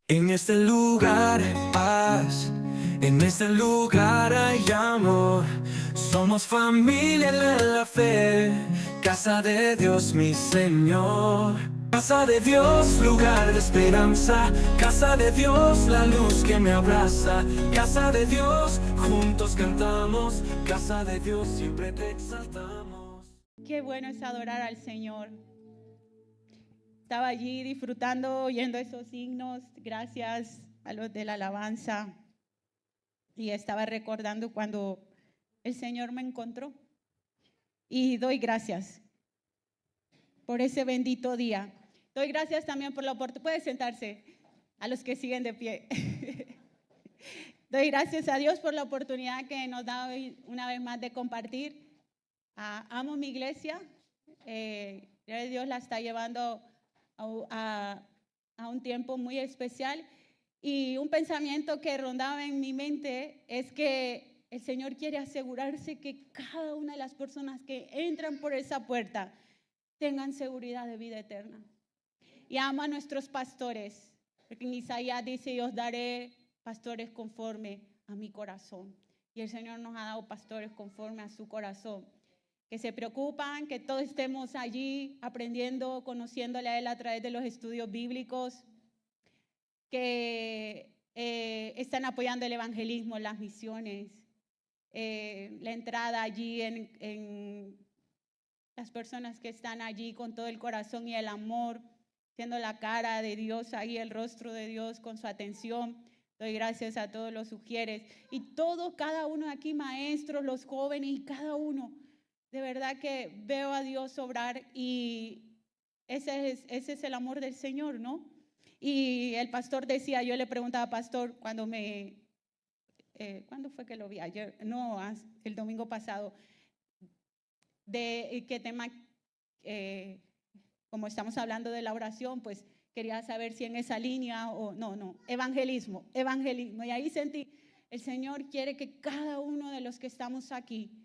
En este lugar hay paz, en este lugar hay amor. Somos familia de la fe, casa de Dios mi Señor. Casa de Dios, lugar de esperanza. Casa de Dios, la luz que me abraza. Casa de Dios, juntos cantamos. Casa de Dios, siempre te exaltamos. Qué bueno es adorar al Señor. Estaba allí disfrutando, oyendo esos himnos, gracias a los de la alabanza. Y estaba recordando cuando el Señor me encontró. Y doy gracias por ese bendito día. Doy gracias también por la oportunidad. Puede sentarse a los que siguen de pie. Doy gracias a Dios por la oportunidad que nos da hoy una vez más de compartir. Amo mi iglesia. Dios la está llevando a un tiempo muy especial, y un pensamiento que rondaba en mi mente es que el Señor quiere asegurarse que cada una de las personas que entran por esa puerta tengan seguridad de vida eterna. Y amo a nuestros pastores, porque en Isaías dice: yo os daré pastores conforme a mi corazón. Y el Señor nos ha dado pastores conforme a su corazón, que se preocupan que todos estemos allí aprendiendo, conociéndole a Él a través de los estudios bíblicos, que están apoyando el evangelismo, las misiones, la entrada allí en las personas que están allí con todo el corazón y el amor, siendo la cara de Dios ahí, el rostro de Dios con su atención. Doy gracias a todos los sugieres y todos, cada uno aquí, maestros, los jóvenes y cada uno. De verdad que veo a Dios obrar, y ese es el amor del Señor, ¿no? Y el pastor decía, yo le preguntaba, pastor, ¿cuándo fue que lo vi? Ayer, no, el domingo pasado, de qué tema, como estamos hablando de la oración, pues quería saber si en esa línea o no, evangelismo. Y ahí sentí, el Señor quiere que cada uno de los que estamos aquí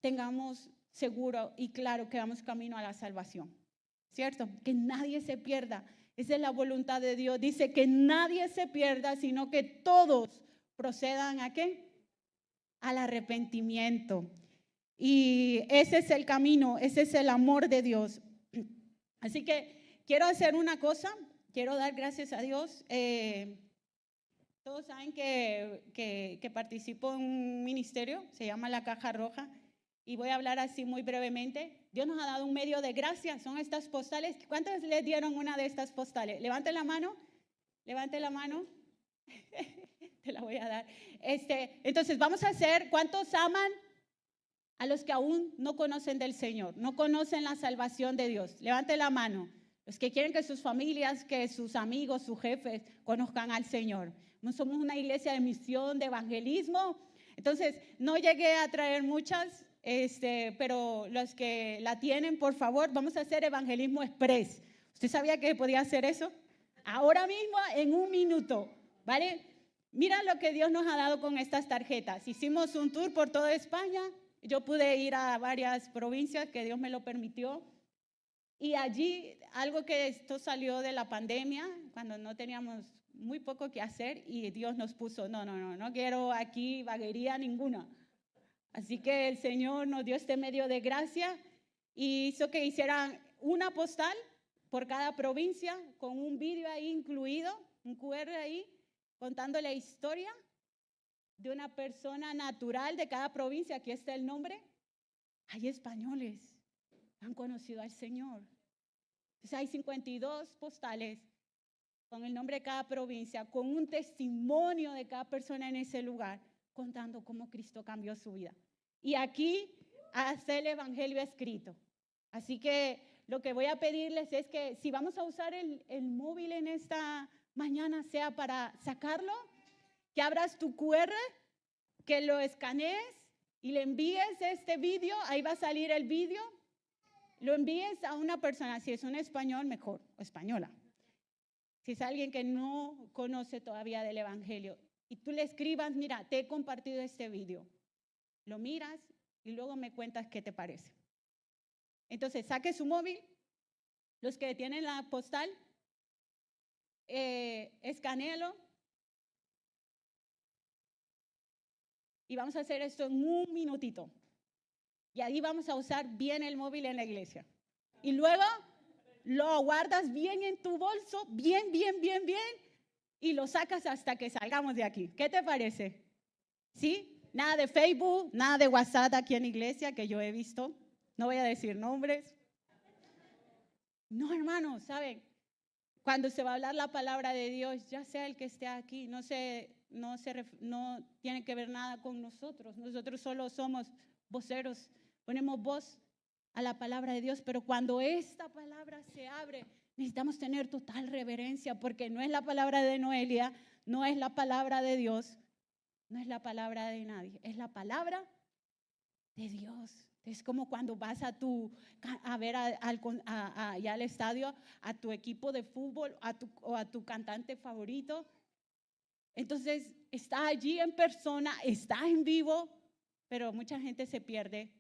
tengamos seguro y claro que vamos camino a la salvación, ¿cierto? Que nadie se pierda. Esa es la voluntad de Dios. Dice que nadie se pierda, sino que todos procedan ¿a qué? Al arrepentimiento. Y ese es el camino, ese es el amor de Dios. Así que quiero hacer una cosa, quiero dar gracias a Dios. Todos saben que participo en un ministerio, se llama La Caja Roja, y voy a hablar así muy brevemente. Dios nos ha dado un medio de gracia, son estas postales. ¿Cuántos les dieron una de estas postales? Levanten la mano, levanten la mano. Te la voy a dar. Entonces vamos a hacer, ¿cuántos aman a los que aún no conocen del Señor, no conocen la salvación de Dios? Levanten la mano. Los que quieren que sus familias, que sus amigos, sus jefes conozcan al Señor. No somos una iglesia de misión, de evangelismo. Entonces, no llegué a traer muchas, pero los que la tienen, por favor, vamos a hacer evangelismo express. ¿Usted sabía que podía hacer eso? Ahora mismo, en un minuto, ¿vale? Mira lo que Dios nos ha dado con estas tarjetas. Hicimos un tour por toda España. Yo pude ir a varias provincias que Dios me lo permitió. Y allí, algo que esto salió de la pandemia, cuando no teníamos muy poco que hacer, y Dios nos puso, no quiero aquí vaguería ninguna. Así que el Señor nos dio este medio de gracia y hizo que hicieran una postal por cada provincia, con un vídeo ahí incluido, un QR ahí, contando la historia de una persona natural de cada provincia. Aquí está el nombre. Hay españoles que han conocido al Señor. Entonces hay 52 postales con el nombre de cada provincia, con un testimonio de cada persona en ese lugar, contando cómo Cristo cambió su vida. Y aquí hace el evangelio escrito. Así que lo que voy a pedirles es que si vamos a usar el móvil en esta mañana, sea para sacarlo, que abras tu QR, que lo escanees y le envíes este vídeo. Ahí va a salir el vídeo. Lo envíes a una persona, si es un español, mejor, o española. Si es alguien que no conoce todavía del evangelio, y tú le escribas, mira, te he compartido este vídeo. Lo miras y luego me cuentas qué te parece. Entonces, saque su móvil. Los que tienen la postal, escanéalo. Y vamos a hacer esto en un minutito. Y ahí vamos a usar bien el móvil en la iglesia. Y luego lo guardas bien en tu bolso, bien, y lo sacas hasta que salgamos de aquí. ¿Qué te parece? ¿Sí? Nada de Facebook, nada de WhatsApp aquí en la iglesia que yo he visto. No voy a decir nombres. No, hermanos, ¿saben? Cuando se va a hablar la palabra de Dios, ya sea el que esté aquí, no tiene que ver nada con nosotros. Nosotros solo somos voceros, ponemos voz a la palabra de Dios, pero cuando esta palabra se abre, necesitamos tener total reverencia, porque no es la palabra de Noelia, no es la palabra de Dios, no es la palabra de nadie, es la palabra de Dios. Es como cuando vas a ver allá al estadio a tu equipo de fútbol o a tu cantante favorito. Entonces está allí en persona, está en vivo, pero mucha gente se pierde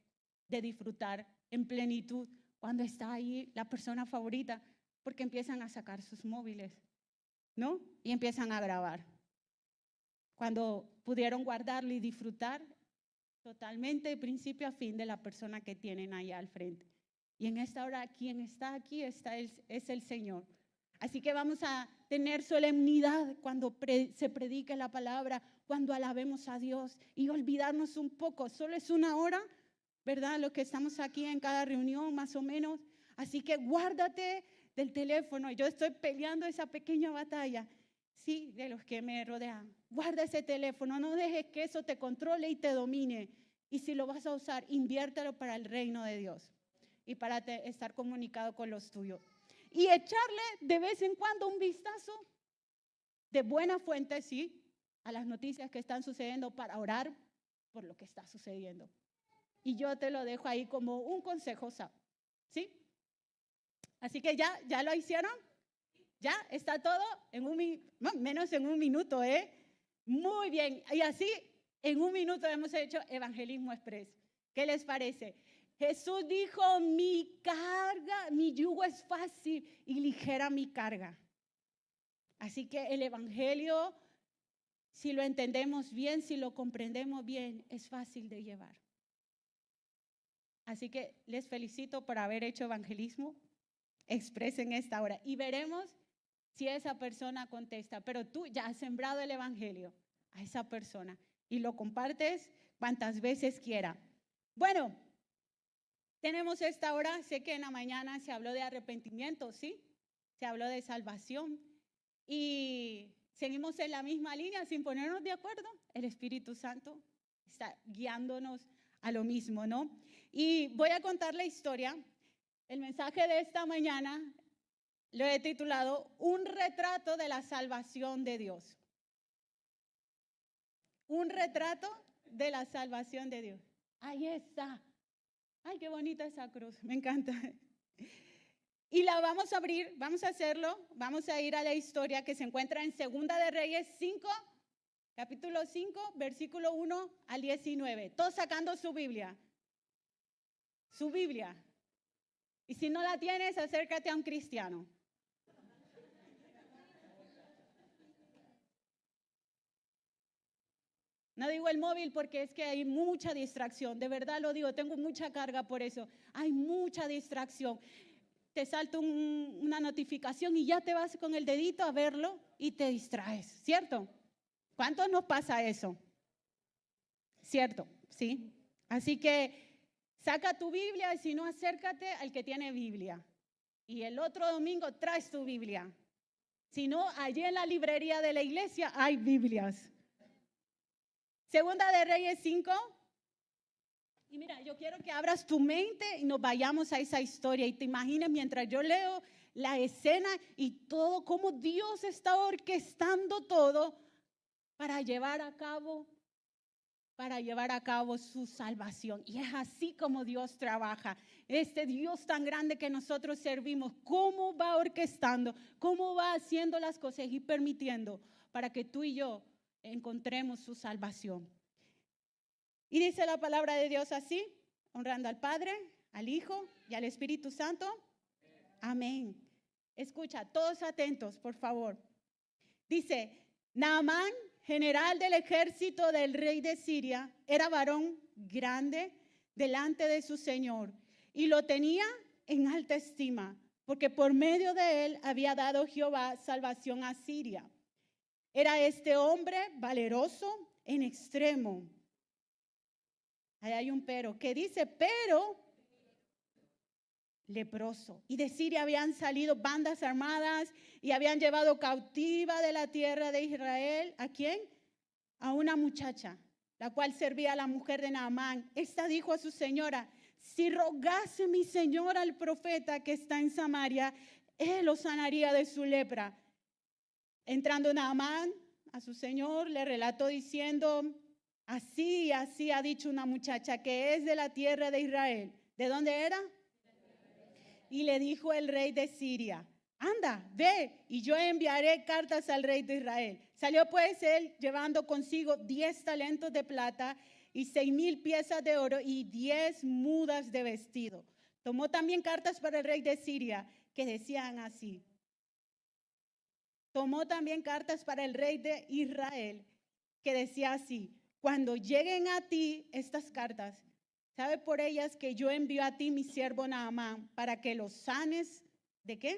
de disfrutar en plenitud cuando está ahí la persona favorita, porque empiezan a sacar sus móviles, ¿no? Y empiezan a grabar. Cuando pudieron guardarlo y disfrutar totalmente de principio a fin de la persona que tienen allá al frente. Y en esta hora, quien está aquí es el Señor. Así que vamos a tener solemnidad cuando se predique la palabra, cuando alabemos a Dios y olvidarnos un poco. Solo es una hora, ¿verdad? Los que estamos aquí en cada reunión, más o menos. Así que guárdate del teléfono. Yo estoy peleando esa pequeña batalla, sí, de los que me rodean. Guarda ese teléfono, no dejes que eso te controle y te domine. Y si lo vas a usar, inviértelo para el reino de Dios y para estar comunicado con los tuyos. Y echarle de vez en cuando un vistazo de buena fuente, sí, a las noticias que están sucediendo para orar por lo que está sucediendo. Y yo te lo dejo ahí como un consejo, ¿sí? Así que ya lo hicieron. Ya está todo menos en un minuto, ¿eh? Muy bien. Y así en un minuto hemos hecho Evangelismo Express. ¿Qué les parece? Jesús dijo, mi yugo es fácil y ligera mi carga. Así que el Evangelio, si lo entendemos bien, si lo comprendemos bien, es fácil de llevar. Así que les felicito por haber hecho Evangelismo Express en esta hora. Y veremos si esa persona contesta, pero tú ya has sembrado el evangelio a esa persona y lo compartes cuantas veces quiera. Bueno, tenemos esta hora, sé que en la mañana se habló de arrepentimiento, ¿sí? Se habló de salvación y seguimos en la misma línea sin ponernos de acuerdo. El Espíritu Santo está guiándonos a lo mismo, ¿no? Y voy a contar la historia. El mensaje de esta mañana lo he titulado Un retrato de la salvación de Dios. Un retrato de la salvación de Dios. Ahí está. Ay, qué bonita esa cruz, me encanta. Y la vamos a abrir, vamos a hacerlo, vamos a ir a la historia que se encuentra en Segunda de Reyes 5, capítulo 5, versículo 1 al 19. Todos sacando su Biblia. Su Biblia. Y si no la tienes, acércate a un cristiano. No digo el móvil porque es que hay mucha distracción, de verdad lo digo, tengo mucha carga por eso. Hay mucha distracción. Te salta una notificación y ya te vas con el dedito a verlo y te distraes, ¿cierto? ¿Cuántos nos pasa eso? ¿Cierto? ¿Sí? Así que saca tu Biblia y si no, acércate al que tiene Biblia. Y el otro domingo traes tu Biblia. Si no, allí en la librería de la iglesia hay Biblias. Segunda de Reyes 5. Y mira, yo quiero que abras tu mente y nos vayamos a esa historia y te imagines mientras yo leo la escena y todo, cómo Dios está orquestando todo para llevar a cabo su salvación. Y es así como Dios trabaja. Este Dios tan grande que nosotros servimos, cómo va orquestando, cómo va haciendo las cosas y permitiendo para que tú y yo encontremos su salvación. Y dice la palabra de Dios así, honrando al Padre, al Hijo y al Espíritu Santo. Amén. Escucha, todos atentos, por favor. Dice, Naamán, general del ejército del rey de Siria, era varón grande delante de su señor y lo tenía en alta estima, porque por medio de él había dado Jehová salvación a Siria. Era este hombre valeroso en extremo. Ahí hay un pero, que dice, pero leproso. Y de Siria habían salido bandas armadas y habían llevado cautiva de la tierra de Israel. ¿A quién? A una muchacha, la cual servía a la mujer de Naamán. Esta dijo a su señora, si rogase mi señor al profeta que está en Samaria, él lo sanaría de su lepra. Entrando Naamán a su señor, le relató diciendo, así ha dicho una muchacha que es de la tierra de Israel. ¿De dónde era? Y le dijo el rey de Siria, anda, ve, y yo enviaré cartas al rey de Israel. Salió pues él llevando consigo 10 talentos de plata y 6,000 piezas de oro y 10 mudas de vestido. Tomó también cartas para el rey de Siria que decían así. Tomó también cartas para el rey de Israel que decía así, cuando lleguen a ti estas cartas, sabe por ellas que yo envío a ti mi siervo Naamán para que los sanes, ¿de qué?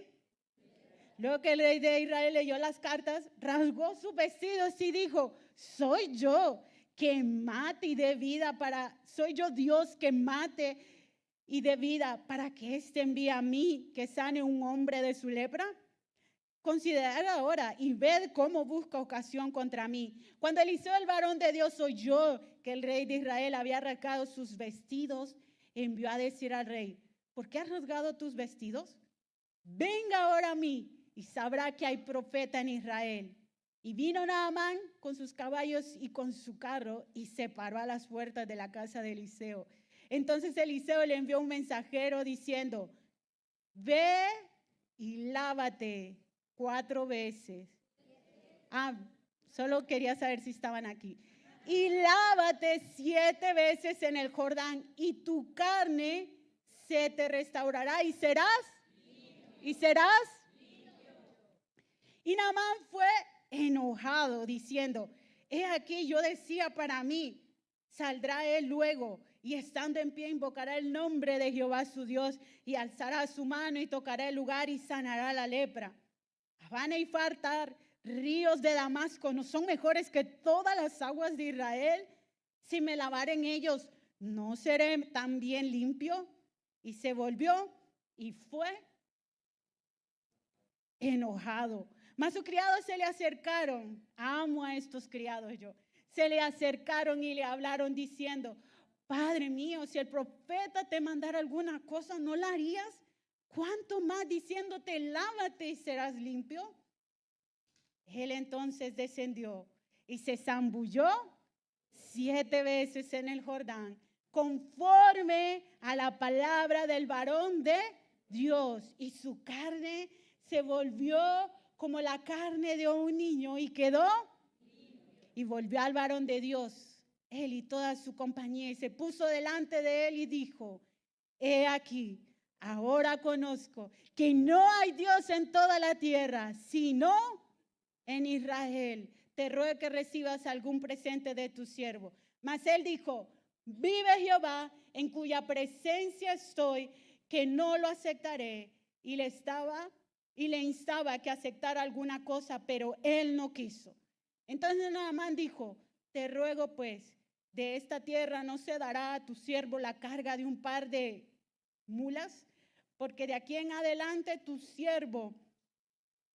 Luego que el rey de Israel leyó las cartas, rasgó sus vestidos y dijo, soy yo que mate y dé vida soy yo Dios que mate y dé vida para que éste envíe a mí que sane un hombre de su lepra. Considerad ahora y ved cómo busca ocasión contra mí. Cuando Eliseo, el varón de Dios, oyó que el rey de Israel había rasgado sus vestidos, envió a decir al rey, ¿por qué has rasgado tus vestidos? Venga ahora a mí y sabrá que hay profeta en Israel. Y vino Naamán con sus caballos y con su carro y se paró a las puertas de la casa de Eliseo. Entonces Eliseo le envió un mensajero diciendo, ve y lávate 4 veces. Solo quería saber si estaban aquí. Y lávate 7 veces en el Jordán y tu carne se te restaurará y serás Y Naamán fue enojado diciendo, he aquí yo decía para mí, saldrá él luego y estando en pie invocará el nombre de Jehová su Dios y alzará su mano y tocará el lugar y sanará la lepra. Habana y Fartar, ríos de Damasco, ¿no son mejores que todas las aguas de Israel? Si me lavare en ellos, ¿no seré también limpio? Y se volvió y fue enojado. Mas sus criados se le acercaron, amo a estos criados yo, se le acercaron y le hablaron diciendo, Padre mío, si el profeta te mandara alguna cosa, ¿no la harías? ¿Cuánto más diciéndote, lávate y serás limpio? Él entonces descendió y se zambulló 7 veces en el Jordán, conforme a la palabra del varón de Dios, y su carne se volvió como la carne de un niño y quedó. Y volvió al varón de Dios, él y toda su compañía, y se puso delante de él y dijo, he aquí, ahora conozco que no hay Dios en toda la tierra, sino en Israel. Te ruego que recibas algún presente de tu siervo. Mas él dijo, vive Jehová, en cuya presencia estoy, que no lo aceptaré. Y le instaba que aceptara alguna cosa, pero él no quiso. Entonces Naamán dijo, te ruego pues, de esta tierra no se dará a tu siervo la carga de un par de mulas, porque de aquí en adelante tu siervo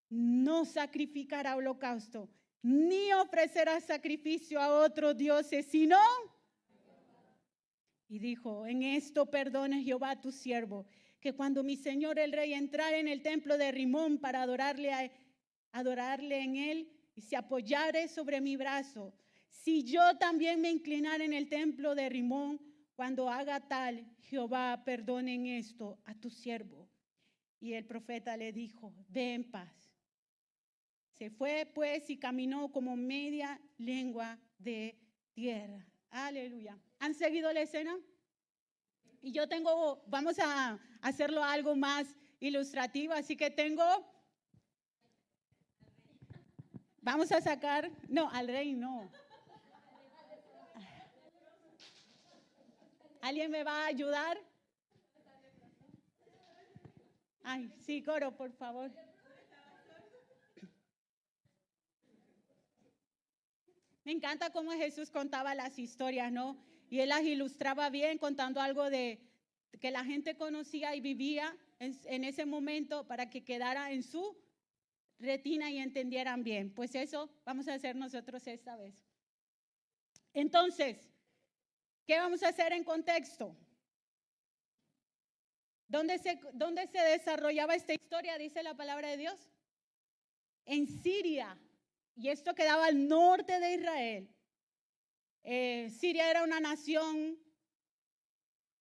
no sacrificará holocausto, ni ofrecerá sacrificio a otros dioses, sino. Y dijo, en esto perdone Jehová tu siervo, que cuando mi señor el rey entrara en el templo de Rimón para adorarle en él y se apoyare sobre mi brazo, si yo también me inclinara en el templo de Rimón, cuando haga tal, Jehová perdone en esto a tu siervo. Y el profeta le dijo, ve en paz. Se fue pues y caminó como media lengua de tierra. Aleluya. ¿Han seguido la escena? Y yo vamos a hacerlo algo más ilustrativo, así que tengo Vamos a sacar, no, al rey no. ¿Alguien me va a ayudar? Ay, sí, coro, por favor. Me encanta cómo Jesús contaba las historias, ¿no? Y él las ilustraba bien contando algo de que la gente conocía y vivía en ese momento para que quedara en su retina y entendieran bien. Pues eso vamos a hacer nosotros esta vez. Entonces, ¿qué vamos a hacer en contexto? ¿Dónde se desarrollaba esta historia? Dice la palabra de Dios. En Siria. Y esto quedaba al norte de Israel. Siria era una nación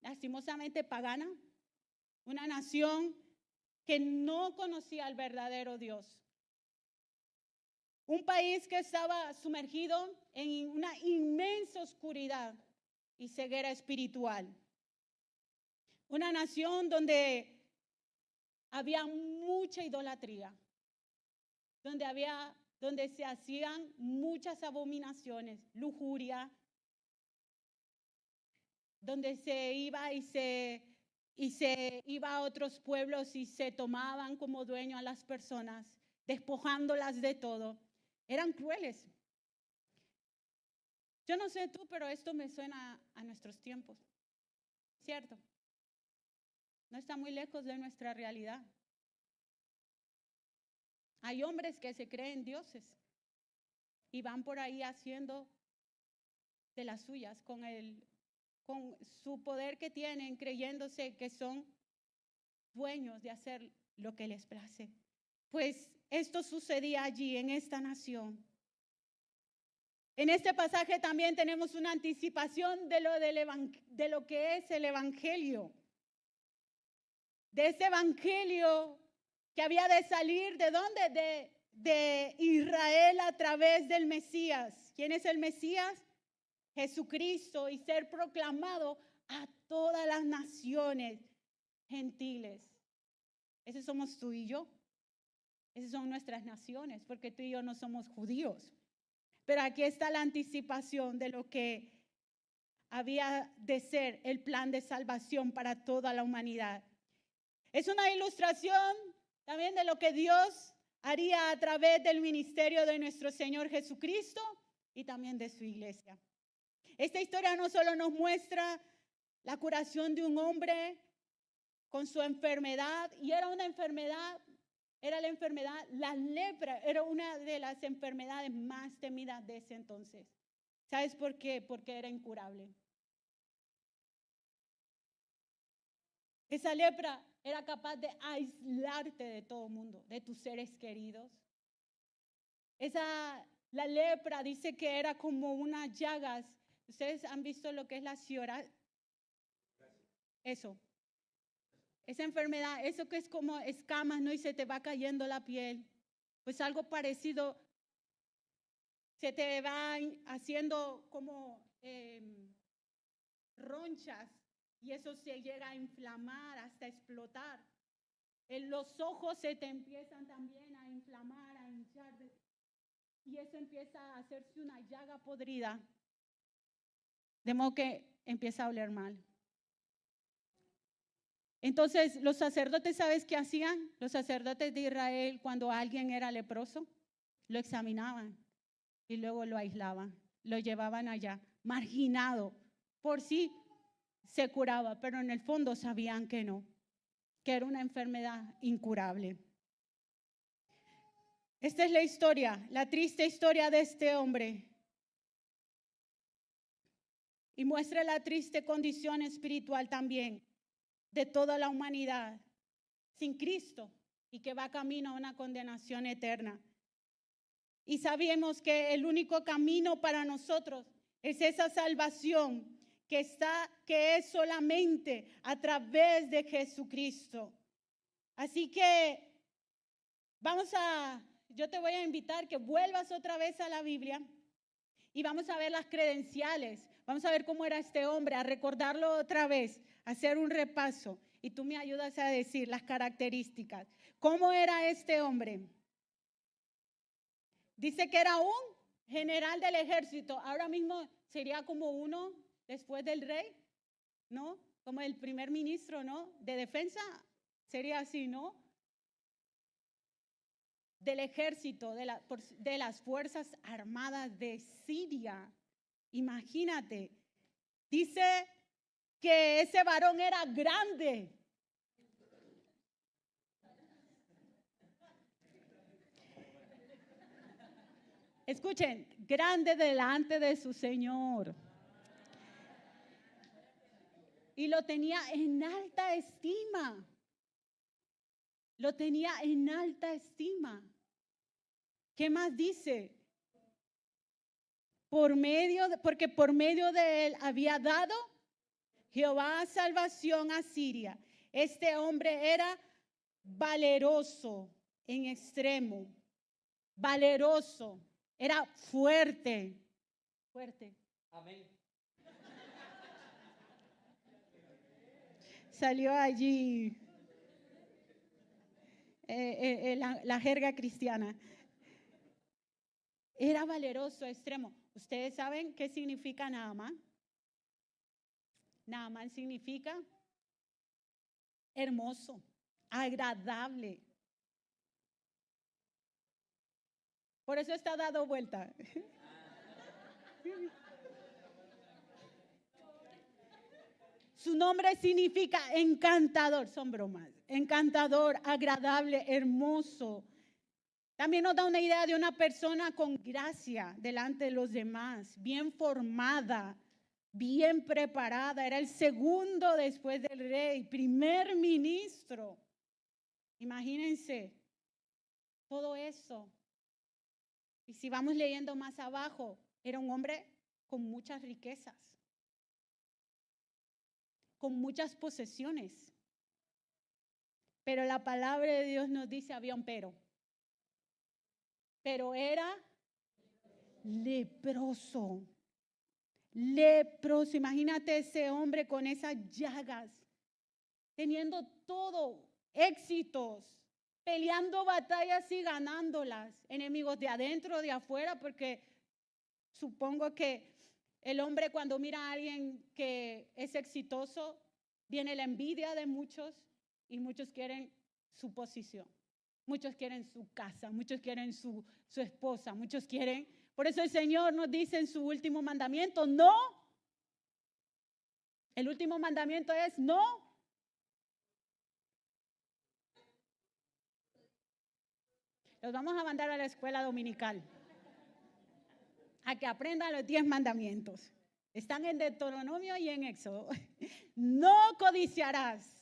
lastimosamente pagana, una nación que no conocía al verdadero Dios. Un país que estaba sumergido en una inmensa oscuridad y ceguera espiritual. Una nación donde había mucha idolatría, donde se hacían muchas abominaciones, lujuria, donde se iba y se iba a otros pueblos y se tomaban como dueño a las personas, despojándolas de todo. Eran crueles. Yo no sé tú, pero esto me suena a nuestros tiempos, ¿cierto? No está muy lejos de nuestra realidad. Hay hombres que se creen dioses y van por ahí haciendo de las suyas con su poder que tienen, creyéndose que son dueños de hacer lo que les place. Pues esto sucedía allí en esta nación. En este pasaje también tenemos una anticipación de lo que es el evangelio. De ese evangelio que había de salir, ¿de dónde? De Israel a través del Mesías. ¿Quién es el Mesías? Jesucristo, y ser proclamado a todas las naciones gentiles. Ese somos tú y yo. Esas son nuestras naciones, porque tú y yo no somos judíos. Pero aquí está la anticipación de lo que había de ser el plan de salvación para toda la humanidad. Es una ilustración también de lo que Dios haría a través del ministerio de nuestro Señor Jesucristo y también de su iglesia. Esta historia no solo nos muestra la curación de un hombre con su enfermedad, y era una enfermedad, la lepra, era una de las enfermedades más temidas de ese entonces. ¿Sabes por qué? Porque era incurable. Esa lepra era capaz de aislarte de todo el mundo, de tus seres queridos. La lepra dice que era como unas llagas. ¿Ustedes han visto lo que es la psoriasis? Eso. Esa enfermedad, eso que es como escamas, ¿no? Y se te va cayendo la piel. Pues algo parecido, se te va haciendo como ronchas, y eso se llega a inflamar hasta explotar. En los ojos se te empiezan también a inflamar, a hinchar, y eso empieza a hacerse una llaga podrida, de modo que empieza a oler mal. Entonces, los sacerdotes, ¿sabes qué hacían? Los sacerdotes de Israel, cuando alguien era leproso, lo examinaban y luego lo aislaban, lo llevaban allá, marginado. Por sí se curaba, pero en el fondo sabían que no, que era una enfermedad incurable. Esta es la historia, la triste historia de este hombre. Y muestra la triste condición espiritual también de toda la humanidad sin Cristo y que va camino a una condenación eterna. Y sabemos que el único camino para nosotros es esa salvación que es solamente a través de Jesucristo. Así que yo te voy a invitar que vuelvas otra vez a la Biblia y vamos a ver las credenciales. Vamos a ver cómo era este hombre, a recordarlo otra vez, a hacer un repaso. Y tú me ayudas a decir las características. ¿Cómo era este hombre? Dice que era un general del ejército. Ahora mismo sería como uno después del rey, ¿no? Como el primer ministro, ¿no? De defensa sería así, ¿no? Del ejército, de las fuerzas armadas de Siria. Imagínate. Dice que ese varón era grande. Escuchen, grande delante de su Señor. Y lo tenía en alta estima. Lo tenía en alta estima. ¿Qué más dice? Porque por medio de él había dado Jehová salvación a Siria. Este hombre era valeroso en extremo. Valeroso. Era fuerte. Fuerte. Amén. Salió allí la jerga cristiana. Era valeroso, extremo. ¿Ustedes saben qué significa Naamán? Naamán significa hermoso, agradable. Por eso está dado vuelta. Su nombre significa encantador, son bromas. Encantador, agradable, hermoso. También nos da una idea de una persona con gracia delante de los demás, bien formada, bien preparada. Era el segundo después del rey, primer ministro. Imagínense todo eso. Y si vamos leyendo más abajo, era un hombre con muchas riquezas, con muchas posesiones. Pero la palabra de Dios nos dice, había un pero. Pero era leproso. Leproso. Imagínate ese hombre con esas llagas, teniendo todo, éxitos, peleando batallas y ganándolas. Enemigos de adentro, de afuera, porque supongo que el hombre cuando mira a alguien que es exitoso, viene la envidia de muchos y muchos quieren su posición. Muchos quieren su casa, muchos quieren su esposa, muchos quieren. Por eso el Señor nos dice en su último mandamiento, no. El último mandamiento es no. Los vamos a mandar a la escuela dominical a que aprendan los 10 mandamientos. Están en Deuteronomio y en Éxodo. No codiciarás.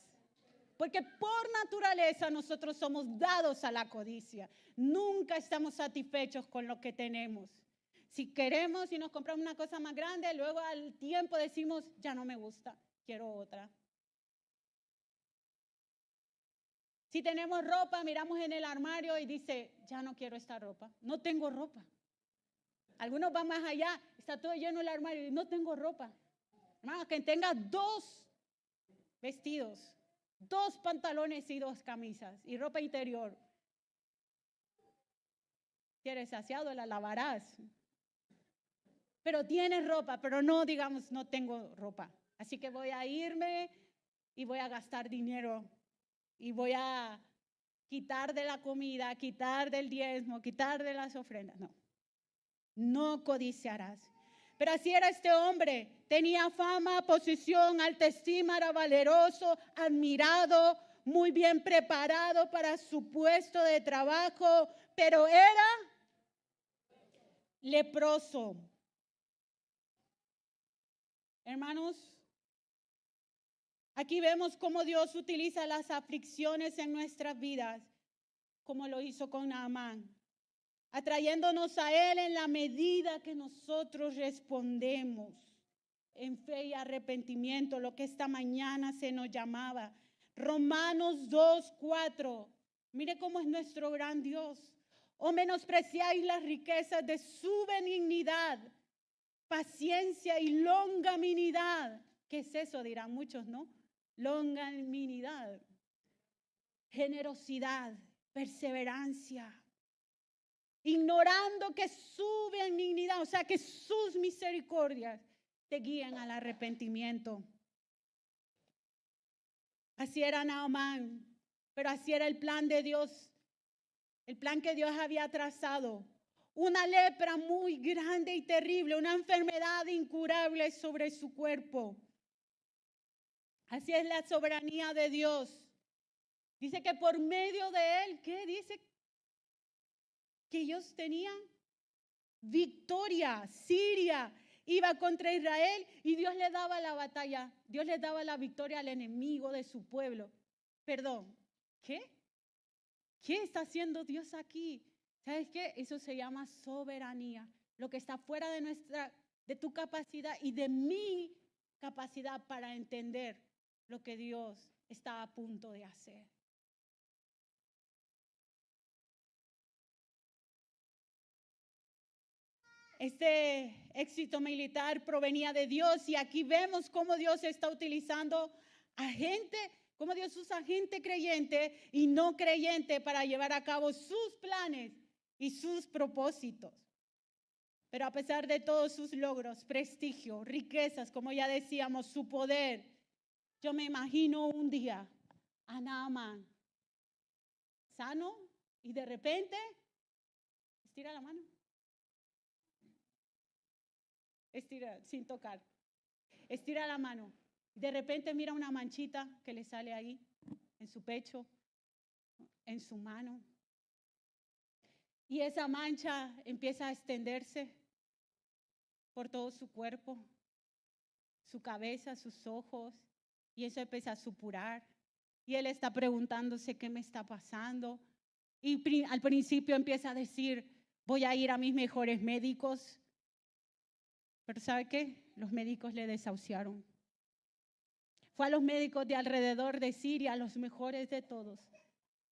Porque por naturaleza nosotros somos dados a la codicia. Nunca estamos satisfechos con lo que tenemos. Si queremos y nos compramos una cosa más grande, luego al tiempo decimos, ya no me gusta, quiero otra. Si tenemos ropa, miramos en el armario y dice, ya no quiero esta ropa, no tengo ropa. Algunos van más allá, está todo lleno el armario y no tengo ropa. Hermano, que tenga 2 vestidos, 2 pantalones y 2 camisas y ropa interior. Si eres saciado, la lavarás. Pero tienes ropa, pero no digamos, no tengo ropa. Así que voy a irme y voy a gastar dinero y voy a quitar de la comida, quitar del diezmo, quitar de las ofrendas. No, no codiciarás. Pero así era este hombre. Tenía fama, posición, alta estima, era valeroso, admirado, muy bien preparado para su puesto de trabajo, pero era leproso. Hermanos, aquí vemos cómo Dios utiliza las aflicciones en nuestras vidas, como lo hizo con Naamán, atrayéndonos a Él en la medida que nosotros respondemos en fe y arrepentimiento, lo que esta mañana se nos llamaba. Romanos 2:4. Mire cómo es nuestro gran Dios. O menospreciáis las riquezas de su benignidad, paciencia y longanimidad. ¿Qué es eso? Dirán muchos, ¿no? Longanimidad, generosidad, perseverancia. ignorando que su benignidad, o sea, que sus misericordias te guían al arrepentimiento. Así era Naamán, pero así era el plan de Dios, el plan que Dios había trazado. Una lepra muy grande y terrible, una enfermedad incurable sobre su cuerpo. Así es la soberanía de Dios. Dice que por medio de él, ¿qué dice? Que ellos tenían victoria. Siria iba contra Israel y Dios le daba la batalla. Dios le daba la victoria al enemigo de su pueblo. Perdón, ¿qué? ¿Qué está haciendo Dios aquí? ¿Sabes qué? Eso se llama soberanía. Lo que está fuera de tu capacidad y de mi capacidad para entender lo que Dios está a punto de hacer. Este éxito militar provenía de Dios y aquí vemos cómo Dios está utilizando a gente, cómo Dios usa gente creyente y no creyente para llevar a cabo sus planes y sus propósitos. Pero a pesar de todos sus logros, prestigio, riquezas, como ya decíamos, su poder, yo me imagino un día a Naamán sano y de repente estira la mano. Estira, sin tocar. Estira la mano. De repente mira una manchita que le sale ahí, en su pecho, en su mano. Y esa mancha empieza a extenderse por todo su cuerpo, su cabeza, sus ojos. Y eso empieza a supurar. Y él está preguntándose qué me está pasando. Y al principio empieza a decir, voy a ir a mis mejores médicos. Pero ¿sabe qué? Los médicos le desahuciaron. Fue a los médicos de alrededor de Siria, los mejores de todos.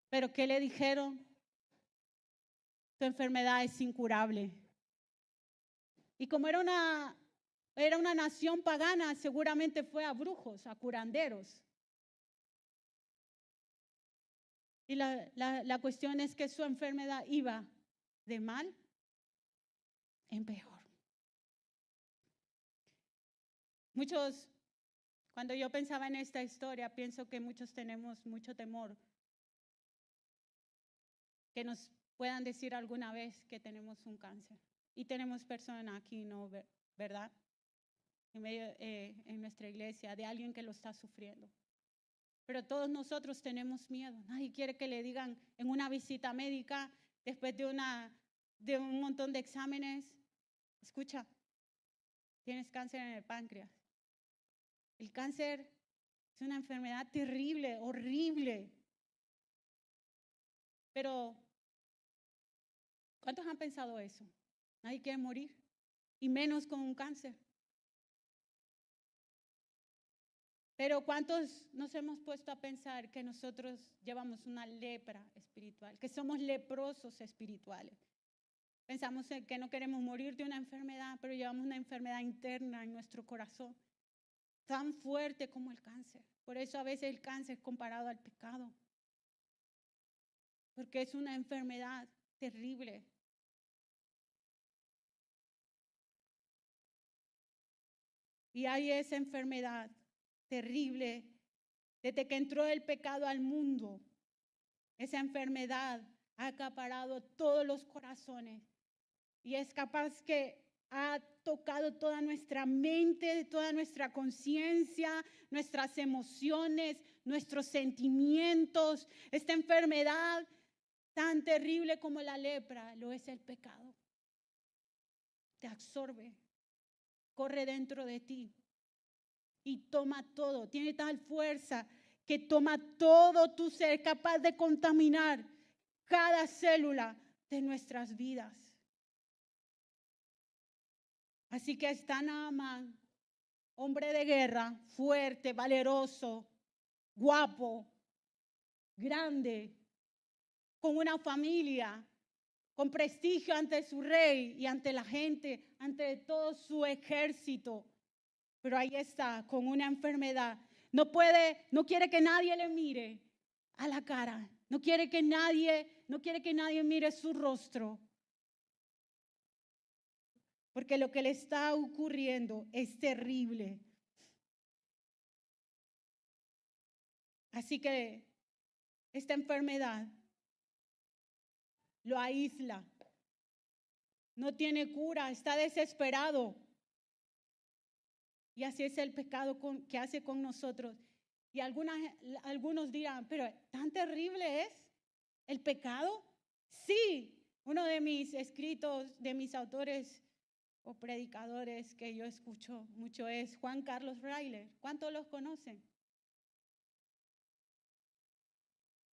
Pero ¿qué le dijeron? Tu enfermedad es incurable. Y como era una nación pagana, seguramente fue a brujos, a curanderos. Y la cuestión es que su enfermedad iba de mal en peor. Muchos, cuando yo pensaba en esta historia, pienso que muchos tenemos mucho temor que nos puedan decir alguna vez que tenemos un cáncer. Y tenemos personas aquí, ¿no? ¿Verdad? En nuestra iglesia, de alguien que lo está sufriendo. Pero todos nosotros tenemos miedo. Nadie quiere que le digan en una visita médica, después de un montón de exámenes, escucha, tienes cáncer en el páncreas. El cáncer es una enfermedad terrible, horrible. Pero, ¿cuántos han pensado eso? Nadie quiere morir, y menos con un cáncer. Pero ¿cuántos nos hemos puesto a pensar que nosotros llevamos una lepra espiritual, que somos leprosos espirituales? Pensamos que no queremos morir de una enfermedad, pero llevamos una enfermedad interna en nuestro corazón, tan fuerte como el cáncer. Por eso a veces el cáncer es comparado al pecado, porque es una enfermedad terrible. Y hay esa enfermedad terrible desde que entró el pecado al mundo. Esa enfermedad ha acaparado todos los corazones y es capaz que ha tocado toda nuestra mente, toda nuestra conciencia, nuestras emociones, nuestros sentimientos. Esta enfermedad tan terrible como la lepra lo es el pecado. Te absorbe, corre dentro de ti y toma todo. Tiene tal fuerza que toma todo tu ser, capaz de contaminar cada célula de nuestras vidas. Así que está Naamán, hombre de guerra, fuerte, valeroso, guapo, grande, con una familia, con prestigio ante su rey y ante la gente, ante todo su ejército. Pero ahí está, con una enfermedad. No quiere que nadie le mire a la cara. No quiere que nadie mire su rostro. porque lo que le está ocurriendo es terrible. Así que esta enfermedad lo aísla, no tiene cura, está desesperado. Y así es el pecado que hace con nosotros. Y algunos dirán, pero ¿tan terrible es el pecado? Sí, uno de mis escritos, de mis autores o predicadores que yo escucho mucho es Juan Carlos Railer. ¿Cuántos los conocen?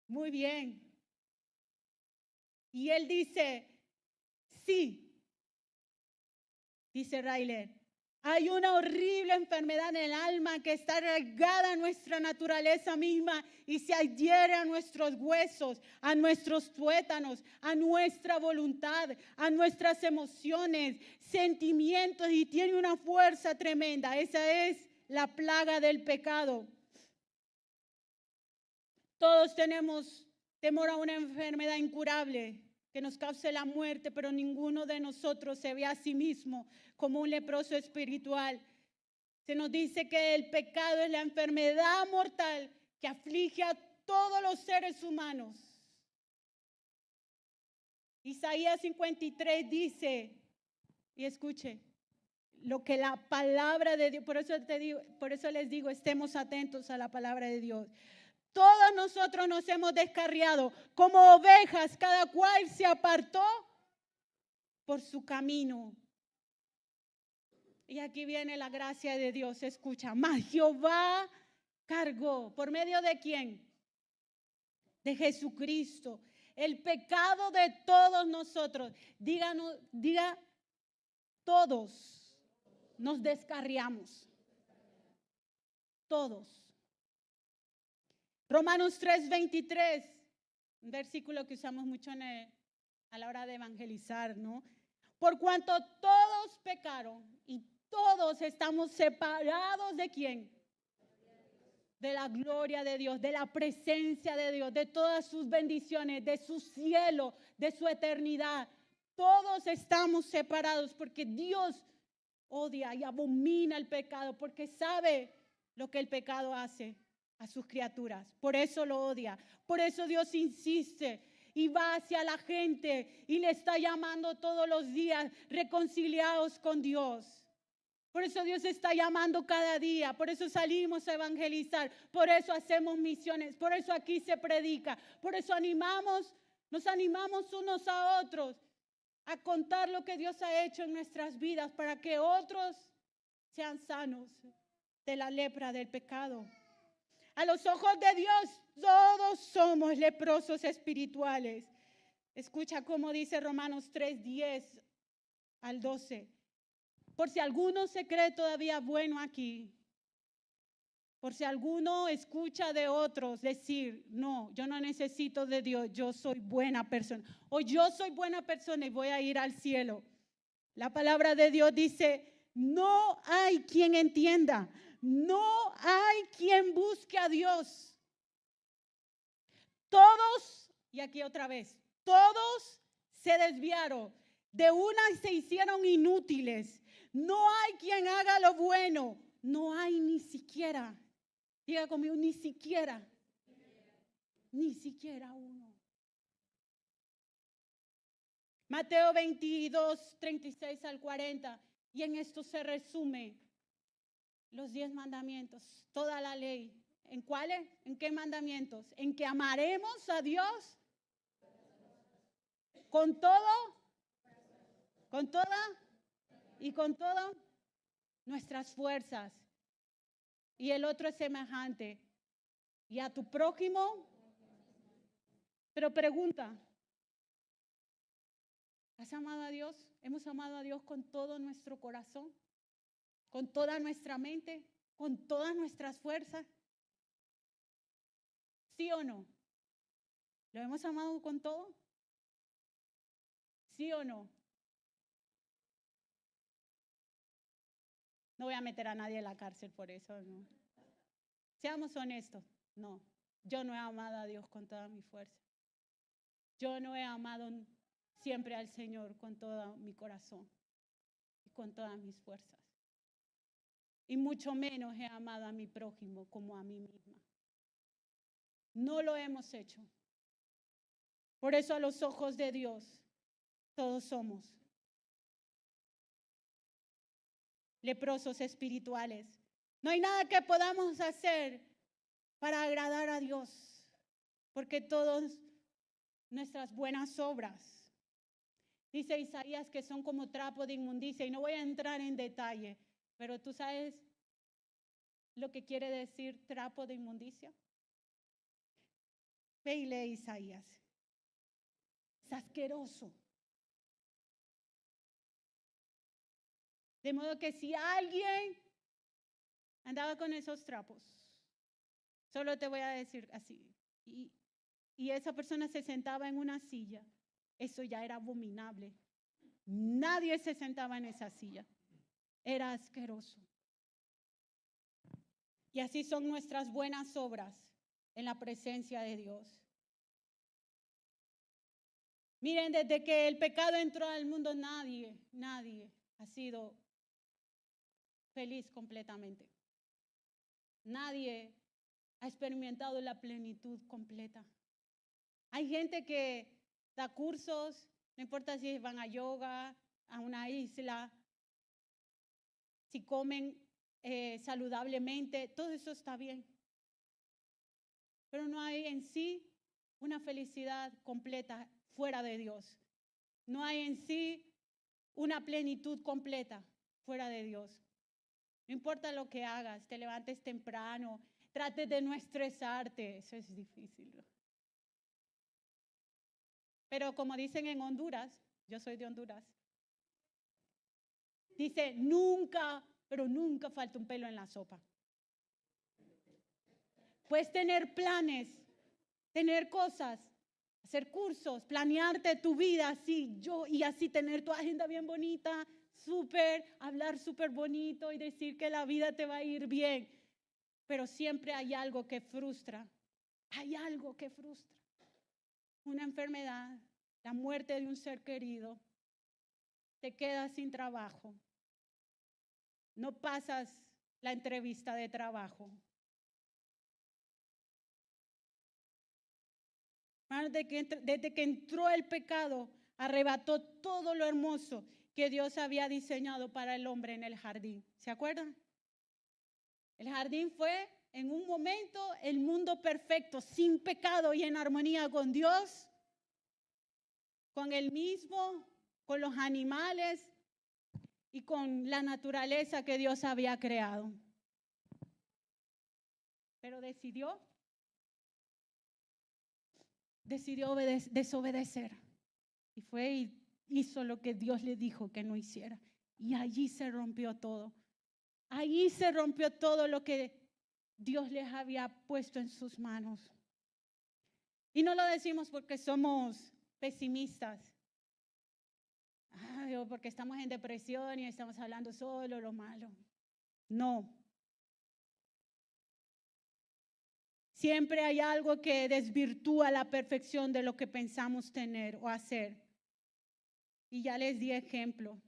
Muy bien. Y él dice, sí, dice Railer, hay una horrible enfermedad en el alma que está arraigada a nuestra naturaleza misma y se adhiere a nuestros huesos, a nuestros tuétanos, a nuestra voluntad, a nuestras emociones, sentimientos y tiene una fuerza tremenda. Esa es la plaga del pecado. Todos tenemos temor a una enfermedad incurable que nos cause la muerte, pero ninguno de nosotros se ve a sí mismo como un leproso espiritual. Se nos dice que el pecado es la enfermedad mortal que aflige a todos los seres humanos. Isaías 53 dice, y escuche, lo que la palabra de Dios, por eso les digo, estemos atentos a la palabra de Dios. Todos nosotros nos hemos descarriado como ovejas, cada cual se apartó por su camino. Y aquí viene la gracia de Dios, escucha, mas Jehová cargó, ¿por medio de quién? De Jesucristo, el pecado de todos nosotros. Diga, todos nos descarriamos, todos. Romanos 3:23, un versículo que usamos mucho a la hora de evangelizar, ¿no? Por cuanto todos pecaron y todos estamos separados ¿de quién? De la gloria de Dios, de la presencia de Dios, de todas sus bendiciones, de su cielo, de su eternidad. Todos estamos separados porque Dios odia y abomina el pecado, porque sabe lo que el pecado hace a sus criaturas. Por eso lo odia. Por eso Dios insiste y va hacia la gente y le está llamando todos los días, reconciliados con Dios. Por eso Dios está llamando cada día, por eso salimos a evangelizar, por eso hacemos misiones, por eso aquí se predica, por eso nos animamos unos a otros a contar lo que Dios ha hecho en nuestras vidas para que otros sean sanos de la lepra del pecado. A los ojos de Dios todos somos leprosos espirituales. Escucha cómo dice Romanos 3:10 al 12. Por si alguno se cree todavía bueno aquí, por si alguno escucha de otros decir, no, yo no necesito de Dios, yo soy buena persona, o yo soy buena persona y voy a ir al cielo. La palabra de Dios dice, no hay quien entienda, no hay quien busque a Dios. Todos, y aquí otra vez, todos se desviaron, de una se hicieron inútiles. No hay quien haga lo bueno, no hay ni siquiera, diga conmigo, ni siquiera uno. Mateo 22, 36 al 40, y en esto se resume los 10 mandamientos, toda la ley. ¿En cuáles? ¿En qué mandamientos? En que amaremos a Dios con todo, con toda y con todas nuestras fuerzas. Y el otro es semejante. Y a tu prójimo. Pero pregunta, ¿has amado a Dios? ¿Hemos amado a Dios con todo nuestro corazón? ¿Con toda nuestra mente? ¿Con todas nuestras fuerzas? ¿Sí o no? ¿Lo hemos amado con todo? ¿Sí o no? No voy a meter a nadie en la cárcel por eso, ¿no? Seamos honestos, no. Yo no he amado a Dios con toda mi fuerza. Yo no he amado siempre al Señor con todo mi corazón y con todas mis fuerzas. Y mucho menos he amado a mi prójimo como a mí misma. No lo hemos hecho. Por eso a los ojos de Dios todos somos leprosos espirituales. No hay nada que podamos hacer para agradar a Dios, porque todas nuestras buenas obras, dice Isaías, que son como trapo de inmundicia, y no voy a entrar en detalle, pero tú sabes lo que quiere decir trapo de inmundicia. Ve y lee Isaías. Es asqueroso. De modo que si alguien andaba con esos trapos, solo te voy a decir así, y esa persona se sentaba en una silla, eso ya era abominable. Nadie se sentaba en esa silla. Era asqueroso. Y así son nuestras buenas obras en la presencia de Dios. Miren, desde que el pecado entró al mundo, nadie ha sido feliz completamente. Nadie ha experimentado la plenitud completa. Hay gente que da cursos, no importa si van a yoga, a una isla, si comen saludablemente, todo eso está bien. Pero no hay en sí una felicidad completa fuera de Dios. No hay en sí una plenitud completa fuera de Dios. No importa lo que hagas, te levantes temprano, trates de no estresarte, eso es difícil. Pero como dicen en Honduras, yo soy de Honduras, dice nunca, pero nunca falta un pelo en la sopa. Puedes tener planes, tener cosas, hacer cursos, planearte tu vida así, y así tener tu agenda bien bonita, hablar súper bonito y decir que la vida te va a ir bien. Pero siempre hay algo que frustra. Hay algo que frustra. Una enfermedad, la muerte de un ser querido, te quedas sin trabajo. No pasas la entrevista de trabajo. Desde que entró el pecado, arrebató todo lo hermoso que Dios había diseñado para el hombre en el jardín. ¿Se acuerdan? El jardín fue en un momento el mundo perfecto, sin pecado y en armonía con Dios, con Él mismo, con los animales y con la naturaleza que Dios había creado. Pero decidió desobedecer. Y fue y hizo lo que Dios le dijo que no hiciera. Y allí se rompió todo. Allí se rompió todo lo que Dios les había puesto en sus manos. Y no lo decimos porque somos pesimistas. O porque estamos en depresión y estamos hablando solo lo malo. No. Siempre hay algo que desvirtúa la perfección de lo que pensamos tener o hacer. Y ya les di ejemplo.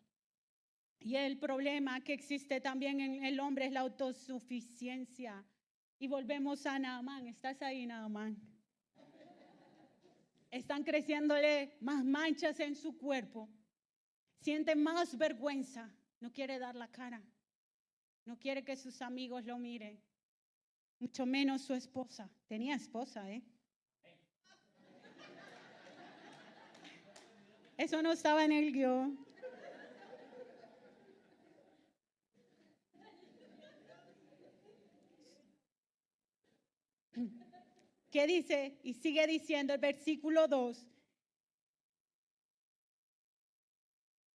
Y el problema que existe también en el hombre es la autosuficiencia. Y volvemos a Naamán. ¿Estás ahí, Naamán? Están creciéndole más manchas en su cuerpo. Siente más vergüenza. No quiere dar la cara. No quiere que sus amigos lo miren. Mucho menos su esposa. Tenía esposa, ¿eh? Eso no estaba en el guión. ¿Qué dice? Y sigue diciendo el versículo 2.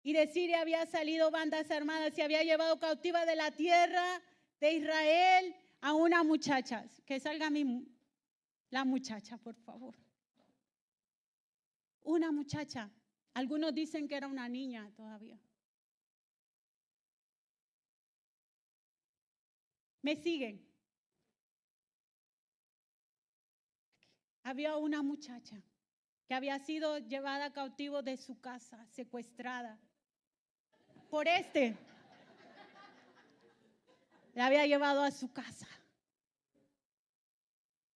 Y de Siria había salido bandas armadas y había llevado cautiva de la tierra de Israel a una muchacha. Que salga la muchacha, por favor. Una muchacha. Algunos dicen que era una niña todavía. ¿Me siguen? Había una muchacha que había sido llevada cautivo de su casa, secuestrada. por este. La había llevado a su casa.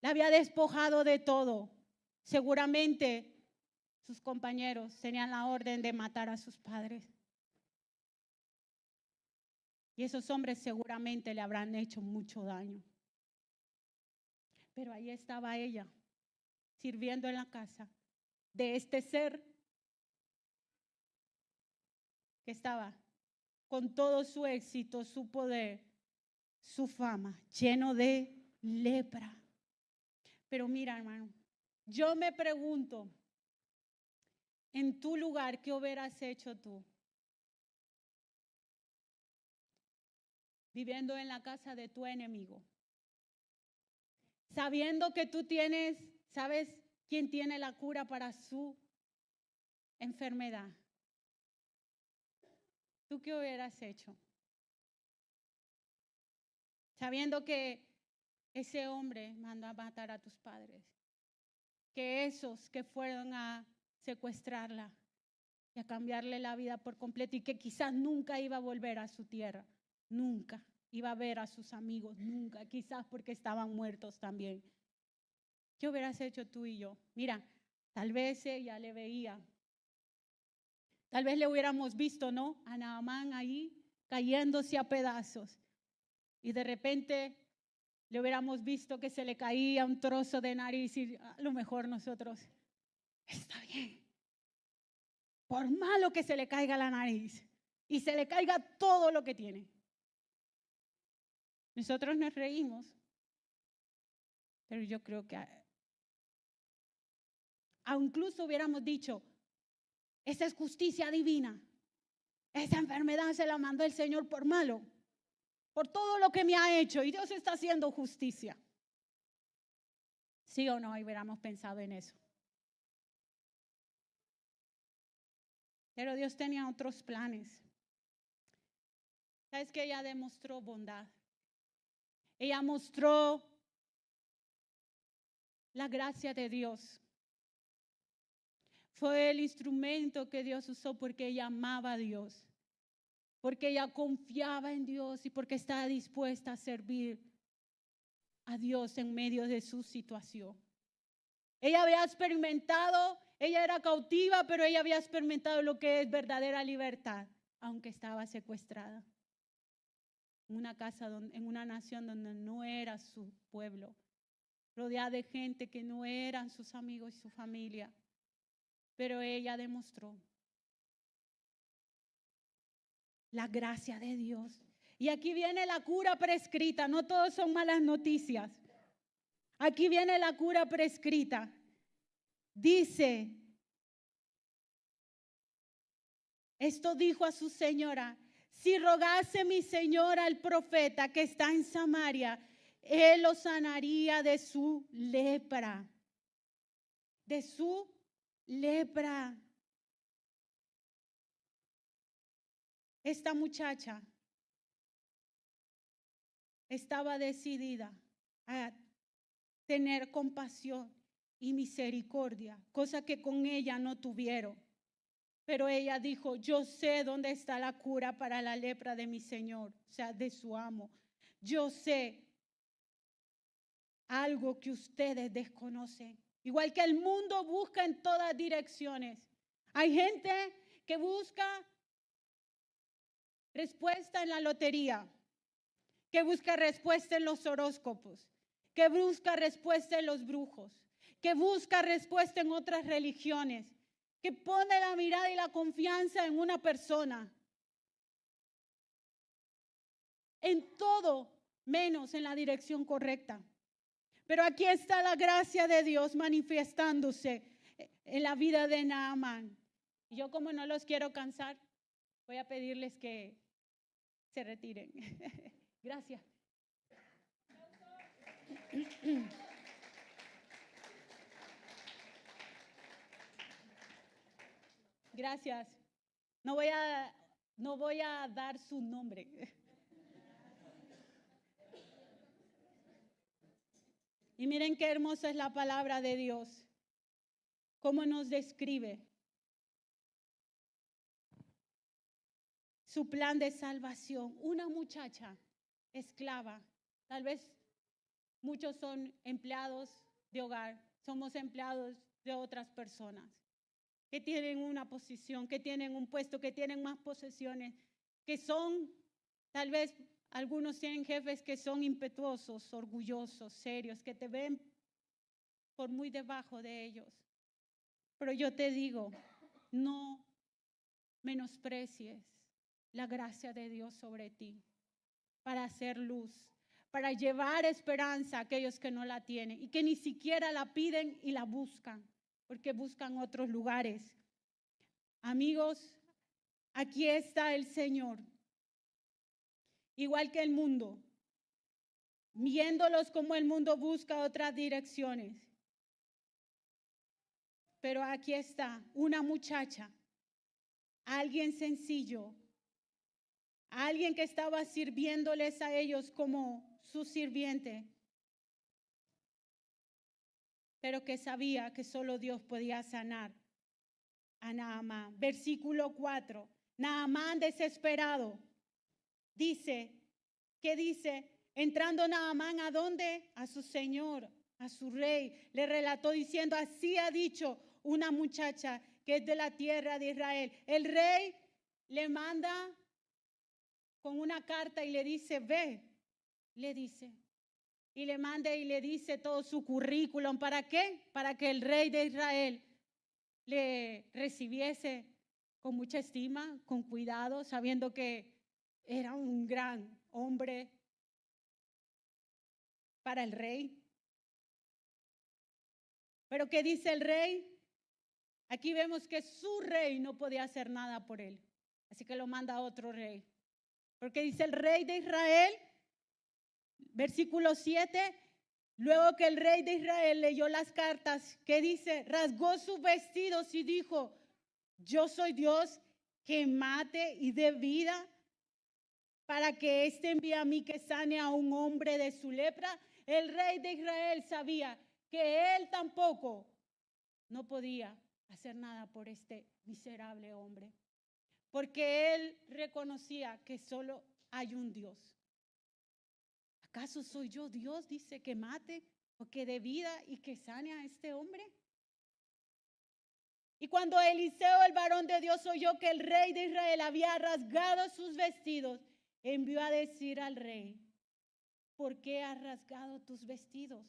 La había despojado de todo. Seguramente sus compañeros tenían la orden de matar a sus padres. Y esos hombres seguramente le habrán hecho mucho daño. Pero ahí estaba ella, sirviendo en la casa de este ser que estaba con todo su éxito, su poder, su fama, lleno de lepra. Pero mira, hermano, yo me pregunto, en tu lugar, ¿qué hubieras hecho tú? Viviendo en la casa de tu enemigo, sabiendo que tú tienes, ¿sabes quién tiene la cura para su enfermedad? ¿Tú qué hubieras hecho? Sabiendo que ese hombre mandó a matar a tus padres, que esos que fueron a secuestrarla y a cambiarle la vida por completo y que quizás nunca iba a volver a su tierra, nunca iba a ver a sus amigos, nunca, quizás porque estaban muertos también. ¿Qué hubieras hecho tú y yo? Mira, tal vez ella le veía, tal vez le hubiéramos visto, ¿no? A Naamán ahí cayéndose a pedazos y de repente le hubiéramos visto que se le caía un trozo de nariz y a lo mejor nosotros, está bien, por malo que se le caiga la nariz y se le caiga todo lo que tiene. Nosotros nos reímos, pero yo creo que incluso hubiéramos dicho, esa es justicia divina, esa enfermedad se la mandó el Señor por malo, por todo lo que me ha hecho y Dios está haciendo justicia. ¿Sí o no hubiéramos pensado en eso? Pero Dios tenía otros planes. ¿Sabes que ella demostró bondad? Ella mostró la gracia de Dios. Fue el instrumento que Dios usó porque ella amaba a Dios, porque ella confiaba en Dios y porque estaba dispuesta a servir a Dios en medio de su situación. Ella había experimentado, ella era cautiva, pero ella había experimentado lo que es verdadera libertad, aunque estaba secuestrada. En una casa, en una nación donde no era su pueblo, rodeada de gente que no eran sus amigos y su familia. Pero ella demostró la gracia de Dios. Y aquí viene la cura prescrita, no todos son malas noticias. Aquí viene la cura prescrita. Dice, esto dijo a su señora, si rogase mi señora al profeta que está en Samaria, él lo sanaría de su lepra. De su lepra. Esta muchacha estaba decidida a tener compasión y misericordia, cosa que con ella no tuvieron. Pero ella dijo, yo sé dónde está la cura para la lepra de mi Señor, o sea, de su amo. Yo sé algo que ustedes desconocen. Igual que el mundo busca en todas direcciones. Hay gente que busca respuesta en la lotería, que busca respuesta en los horóscopos, que busca respuesta en los brujos, que busca respuesta en otras religiones, que pone la mirada y la confianza en una persona. En todo menos en la dirección correcta. Pero aquí está la gracia de Dios manifestándose en la vida de Naamán. Y yo, como no los quiero cansar, voy a pedirles que se retiren. Gracias. Gracias. No voy a dar su nombre. Y miren qué hermosa es la palabra de Dios. Cómo nos describe su plan de salvación. Una muchacha esclava, tal vez muchos son empleados de hogar, somos empleados de otras personas que tienen una posición, que tienen un puesto, que tienen más posesiones, que son, tal vez algunos tienen jefes que son impetuosos, orgullosos, serios, que te ven por muy debajo de ellos. Pero yo te digo, no menosprecies la gracia de Dios sobre ti para hacer luz, para llevar esperanza a aquellos que no la tienen y que ni siquiera la piden y la buscan, porque buscan otros lugares. Amigos, aquí está el Señor, igual que el mundo, viéndolos como el mundo busca otras direcciones. Pero aquí está una muchacha, alguien sencillo, alguien que estaba sirviéndoles a ellos como su sirviente, pero que sabía que solo Dios podía sanar a Naamán. Versículo 4, Naamán desesperado, dice, entrando Naamán, ¿a dónde? A su señor, a su rey, le relató diciendo, así ha dicho una muchacha que es de la tierra de Israel. El rey le manda con una carta y le dice, ve, le dice. Y le manda y le dice todo su currículum. ¿Para qué? Para que el rey de Israel le recibiese con mucha estima, con cuidado, sabiendo que era un gran hombre para el rey. Pero ¿qué dice el rey? Aquí vemos que su rey no podía hacer nada por él. Así que lo manda a otro rey. Porque dice el rey de Israel, versículo 7, luego que el rey de Israel leyó las cartas, ¿qué dice? Rasgó sus vestidos y dijo, yo soy Dios que mate y dé vida para que éste envíe a mí que sane a un hombre de su lepra. El rey de Israel sabía que él tampoco no podía hacer nada por este miserable hombre, porque él reconocía que solo hay un Dios. ¿Acaso soy yo Dios, dice, que mate o que dé vida y que sane a este hombre? Y cuando Eliseo, el varón de Dios, oyó que el rey de Israel había rasgado sus vestidos, envió a decir al rey, ¿por qué has rasgado tus vestidos?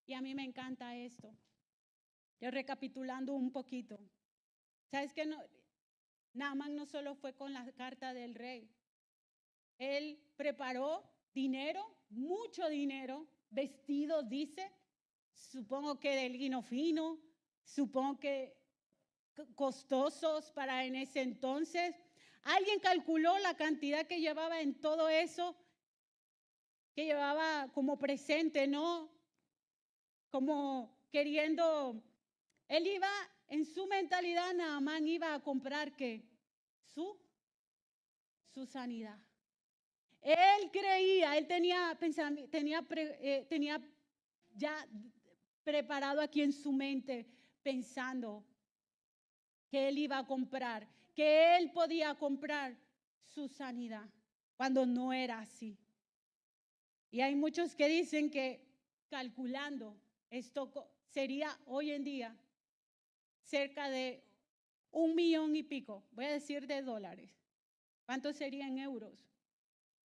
Y a mí me encanta esto. Yo recapitulando un poquito. ¿Sabes qué? Naamán no solo fue con la carta del rey. Él preparó dinero, mucho dinero, vestidos, dice, supongo que de lino fino, supongo que costosos para en ese entonces. Alguien calculó la cantidad que llevaba en todo eso, que llevaba como presente, ¿no? Como queriendo, él iba, en su mentalidad, Naamán iba a comprar ¿qué? Su sanidad. Él creía, él tenía ya preparado aquí en su mente, pensando que él iba a comprar, que él podía comprar su sanidad, cuando no era así. Y hay muchos que dicen que calculando, esto sería hoy en día cerca de 1 millón y pico, voy a decir de dólares. ¿Cuánto sería en euros?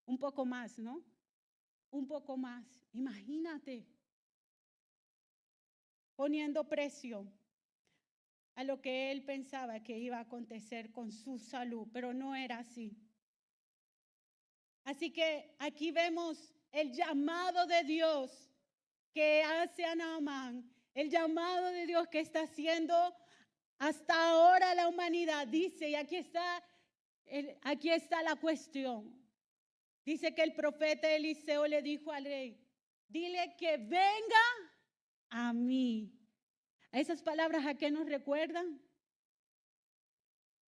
Un poco más, ¿no? Un poco más. Imagínate, poniendo precio a lo que él pensaba que iba a acontecer con su salud, pero no era así. Así que aquí vemos el llamado de Dios que hace a Naamán, el llamado de Dios que está haciendo hasta ahora la humanidad. Dice, y aquí está la cuestión. Dice que el profeta Eliseo le dijo al rey, dile que venga a mí. Esas palabras, ¿a qué nos recuerdan?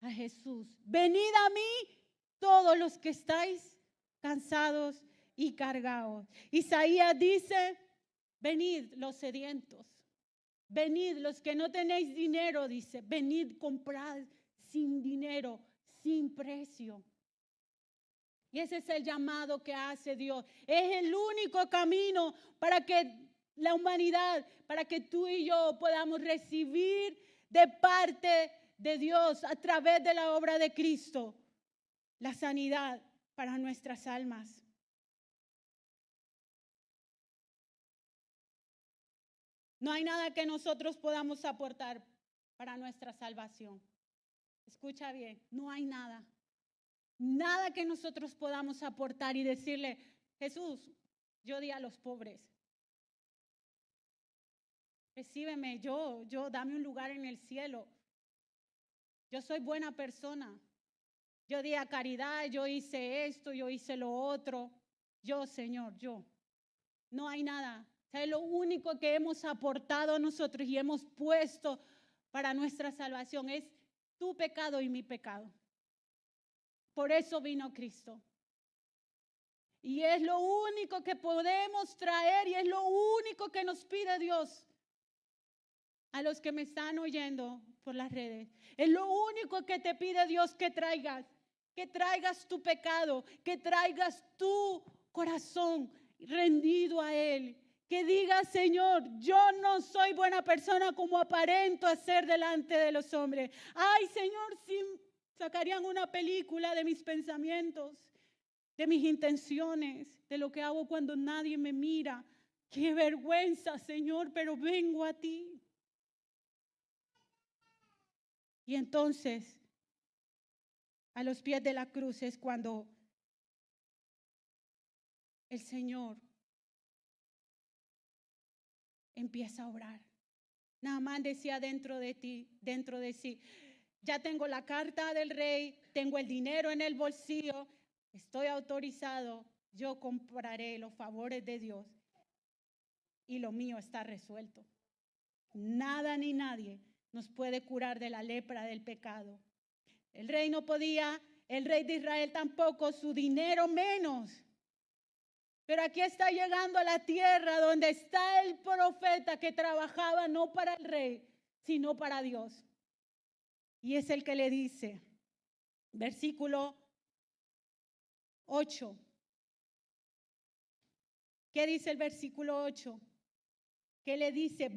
A Jesús. Venid a mí todos los que estáis cansados y cargados. Isaías dice, venid los sedientos, venid los que no tenéis dinero, dice, venid comprad sin dinero, sin precio. Y ese es el llamado que hace Dios. Es el único camino para que la humanidad, para que tú y yo podamos recibir de parte de Dios a través de la obra de Cristo la sanidad para nuestras almas. No hay nada que nosotros podamos aportar para nuestra salvación. Escucha bien, no hay nada. Nada que nosotros podamos aportar y decirle, Jesús, yo di a los pobres. Recíbeme, yo, dame un lugar en el cielo. Yo soy buena persona. Yo di a caridad, yo hice esto, yo hice lo otro. Yo, Señor, yo. No hay nada. ¿Sabes? Lo único que hemos aportado nosotros y hemos puesto para nuestra salvación es tu pecado y mi pecado. Por eso vino Cristo. Y es lo único que podemos traer y es lo único que nos pide Dios a los que me están oyendo por las redes. Es lo único que te pide Dios que traigas tu pecado, que traigas tu corazón rendido a Él. Que digas, Señor, yo no soy buena persona como aparento ser delante de los hombres. Ay, Señor, si sacarían una película de mis pensamientos, de mis intenciones, de lo que hago cuando nadie me mira. Qué vergüenza, Señor, pero vengo a ti. Y entonces, a los pies de la cruz es cuando el Señor empieza a obrar. Naamán decía dentro de sí, ya tengo la carta del rey, tengo el dinero en el bolsillo, estoy autorizado, yo compraré los favores de Dios y lo mío está resuelto. Nada ni nadie nos puede curar de la lepra del pecado. El rey no podía, el rey de Israel tampoco, su dinero menos. Pero aquí está llegando a la tierra donde está el profeta que trabajaba no para el rey, sino para Dios. Y es el que le dice, versículo 8. ¿Qué dice el versículo 8? Que le dice,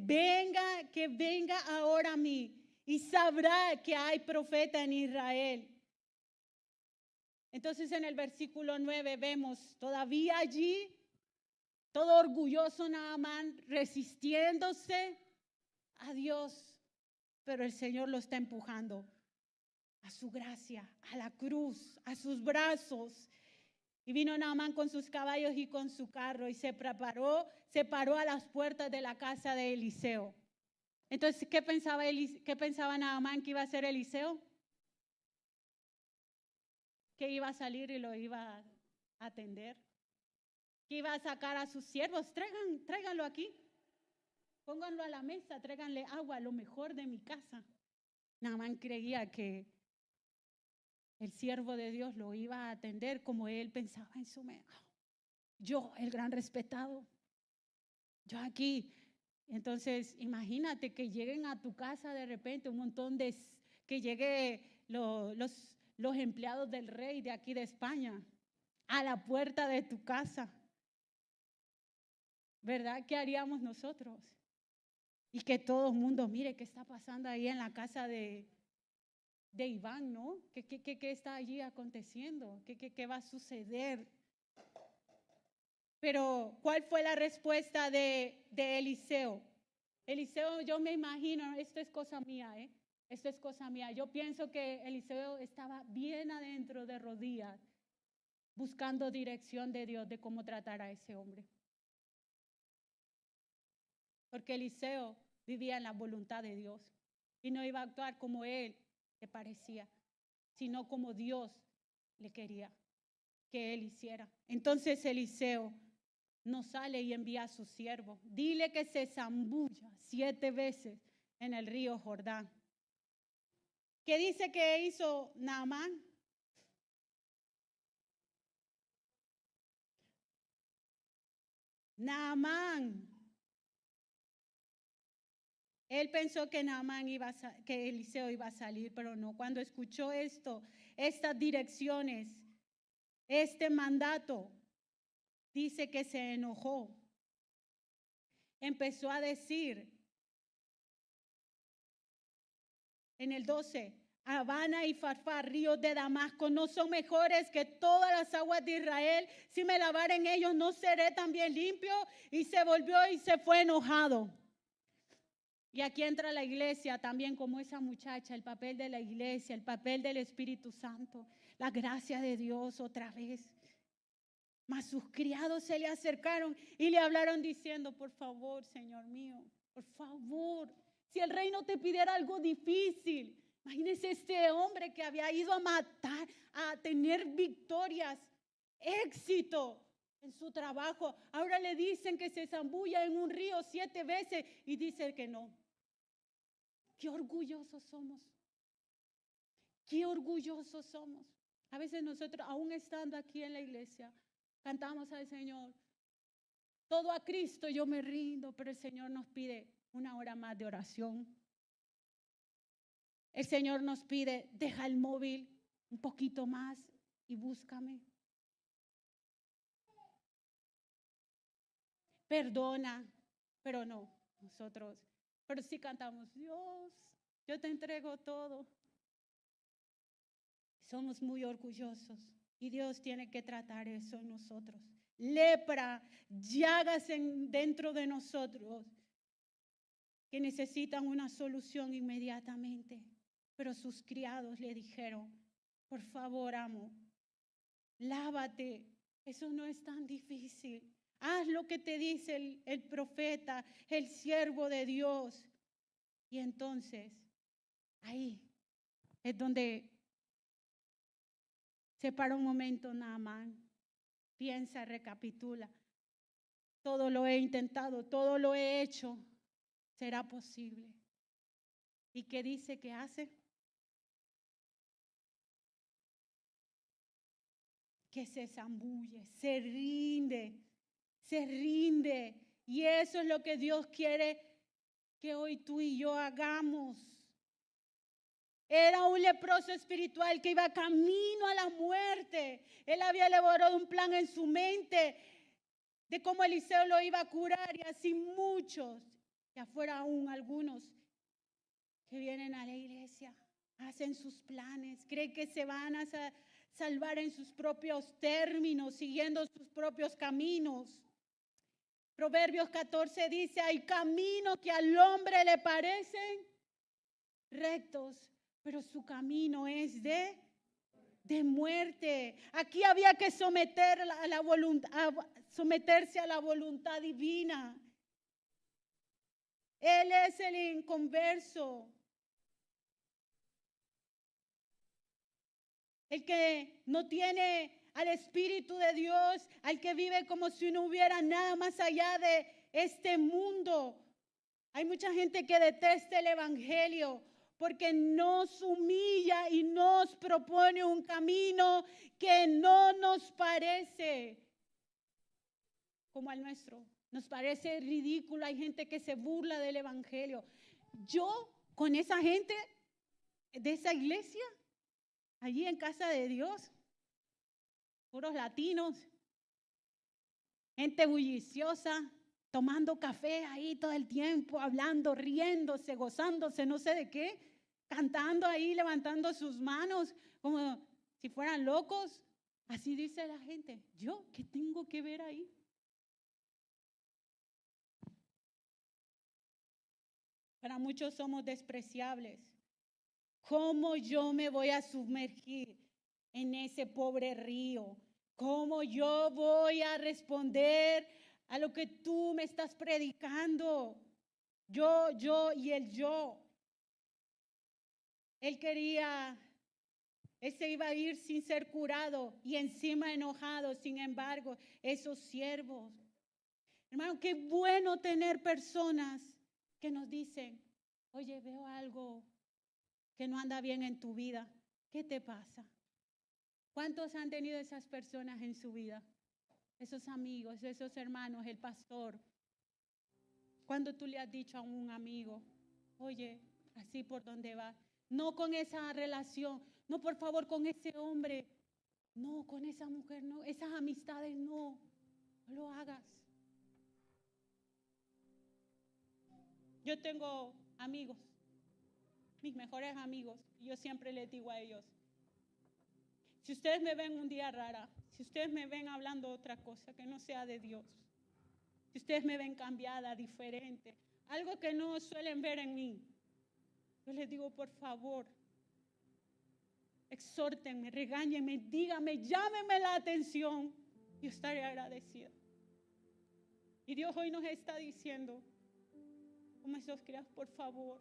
que venga ahora a mí y sabrá que hay profeta en Israel. Entonces en el versículo 9 vemos todavía allí, todo orgulloso Naamán resistiéndose a Dios, pero el Señor lo está empujando a su gracia, a la cruz, a sus brazos. Y vino Naamán con sus caballos y con su carro y se paró a las puertas de la casa de Eliseo. Entonces, ¿qué pensaba Naamán que iba a hacer Eliseo? Que iba a salir y lo iba a atender. Que iba a sacar a sus siervos, tráiganlo aquí. Pónganlo a la mesa, tráiganle agua, lo mejor de mi casa. Naamán creía que el siervo de Dios lo iba a atender como él pensaba en su mente. Yo, el gran respetado, yo aquí. Entonces, imagínate que lleguen a tu casa de repente un montón que lleguen los empleados del rey de aquí de España a la puerta de tu casa. ¿Verdad? ¿Qué haríamos nosotros? Y que todo el mundo mire qué está pasando ahí en la casa de Iván, ¿no? ¿Qué está allí aconteciendo? ¿Qué va a suceder? Pero, ¿cuál fue la respuesta de Eliseo? Eliseo, yo me imagino, esto es cosa mía, Esto es cosa mía. Yo pienso que Eliseo estaba bien adentro de rodillas, buscando dirección de Dios de cómo tratar a ese hombre. Porque Eliseo vivía en la voluntad de Dios y no iba a actuar como él le parecía, sino como Dios le quería que él hiciera. Entonces Eliseo no sale y envía a su siervo. Dile que se zambulla 7 veces en el río Jordán. ¿Qué dice que hizo Naamán? Naamán. Él pensó que que Eliseo iba a salir, pero no. Cuando escuchó esto, estas direcciones, este mandato, dice que se enojó. Empezó a decir en el 12, Habana y Farfar, ríos de Damasco, no son mejores que todas las aguas de Israel. Si me lavare en ellos, no seré también limpio. Y se volvió y se fue enojado. Y aquí entra la iglesia también como esa muchacha, el papel de la iglesia, el papel del Espíritu Santo, la gracia de Dios otra vez. Mas sus criados se le acercaron y le hablaron diciendo, por favor, Señor mío, por favor, si el rey no te pidiera algo difícil. Imagínese este hombre que había ido a matar, a tener victorias, éxito en su trabajo. Ahora le dicen que se zambulla en un río 7 veces y dice que no. Qué orgullosos somos. Qué orgullosos somos. A veces nosotros, aún estando aquí en la iglesia, cantamos al Señor. Todo a Cristo yo me rindo, pero el Señor nos pide una hora más de oración. El Señor nos pide, deja el móvil un poquito más y búscame. Perdona, pero no, nosotros, pero sí cantamos, Dios, yo te entrego todo. Somos muy orgullosos y Dios tiene que tratar eso en nosotros. Lepra, llagas dentro de nosotros que necesitan una solución inmediatamente. Pero sus criados le dijeron, por favor, amo, lávate, eso no es tan difícil. Haz lo que te dice el profeta, el siervo de Dios. Y entonces, ahí es donde se para un momento Naamán, piensa, recapitula. Todo lo he intentado, todo lo he hecho, ¿será posible? ¿Y qué dice que hace? Que se zambulle, se rinde. Y eso es lo que Dios quiere que hoy tú y yo hagamos. Era un leproso espiritual que iba camino a la muerte. Él había elaborado un plan en su mente de cómo Eliseo lo iba a curar, y así muchos, ya fuera aún algunos que vienen a la iglesia, hacen sus planes, creen que se van a salvar en sus propios términos, siguiendo sus propios caminos. Proverbios 14 dice, hay caminos que al hombre le parecen rectos, pero su camino es de muerte. Aquí había que someterse a la voluntad divina. Él es el inconverso, el que no tiene al Espíritu de Dios, al que vive como si no hubiera nada más allá de este mundo. Hay mucha gente que detesta el Evangelio porque nos humilla y nos propone un camino que no nos parece como al nuestro. Nos parece ridículo. Hay gente que se burla del Evangelio. Yo, con esa gente de esa iglesia, allí en casa de Dios, puros latinos, gente bulliciosa, tomando café ahí todo el tiempo, hablando, riéndose, gozándose, no sé de qué, cantando ahí, levantando sus manos como si fueran locos. Así dice la gente. ¿Yo qué tengo que ver ahí? Para muchos somos despreciables. ¿Cómo yo me voy a sumergir en ese pobre río? ¿Cómo yo voy a responder a lo que tú me estás predicando? Yo y el yo. Él se iba a ir sin ser curado y encima enojado. Sin embargo, esos siervos, hermano, qué bueno tener personas que nos dicen, oye, veo algo que no anda bien en tu vida. ¿Qué te pasa? ¿Cuántos han tenido esas personas en su vida? Esos amigos, esos hermanos, el pastor. Cuando tú le has dicho a un amigo, oye, así por donde vas, no con esa relación, No, por favor, con ese hombre. No, con esa mujer no. Esas amistades no. No lo hagas. Yo tengo amigos, mis mejores amigos, y yo siempre les digo a ellos, si ustedes me ven un día rara, si ustedes me ven hablando otra cosa que no sea de Dios, si ustedes me ven cambiada, diferente, algo que no suelen ver en mí, yo les digo, por favor, exhórtenme, regáñenme, díganme, llámenme la atención, yo estaré agradecida. Y Dios hoy nos está diciendo, como esos criados, por favor,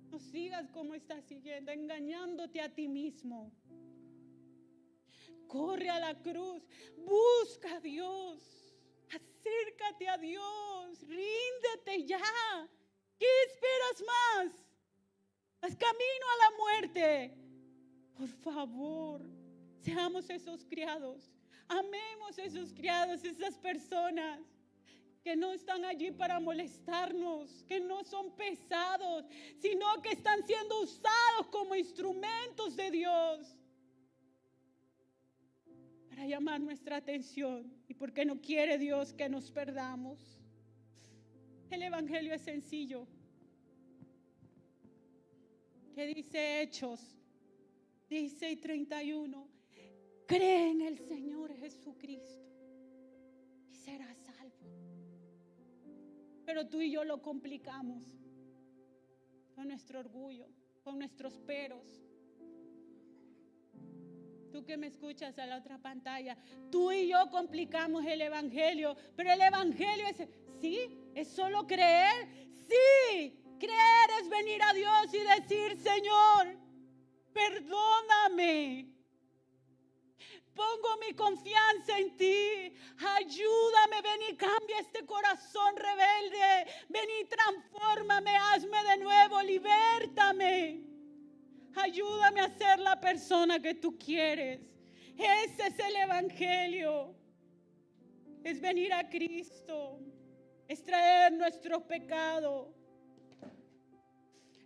no sigas como estás siguiendo, engañándote a ti mismo. Corre a la cruz, busca a Dios, acércate a Dios, ríndete ya. ¿Qué esperas más? Haz camino a la muerte. Por favor, seamos esos criados, amemos esos criados, esas personas que no están allí para molestarnos, que no son pesados, sino que están siendo usados como instrumentos de Dios para llamar nuestra atención. ¿Y por qué no quiere Dios que nos perdamos? El evangelio es sencillo. ¿Qué dice Hechos 16:31? Cree en el Señor Jesucristo y serás salvo. Pero tú y yo lo complicamos con nuestro orgullo, con nuestros peros. Tú que me escuchas a la otra pantalla, tú y yo complicamos el evangelio, pero el evangelio es solo creer. Sí, creer es venir a Dios y decir, Señor, perdóname. Pongo mi confianza en ti. Ayúdame, ven y cambia este corazón rebelde. Ven y transfórmame, hazme de nuevo, libértame. Ayúdame a ser la persona que tú quieres. Ese es el evangelio. Es venir a Cristo. Es traer nuestros pecados.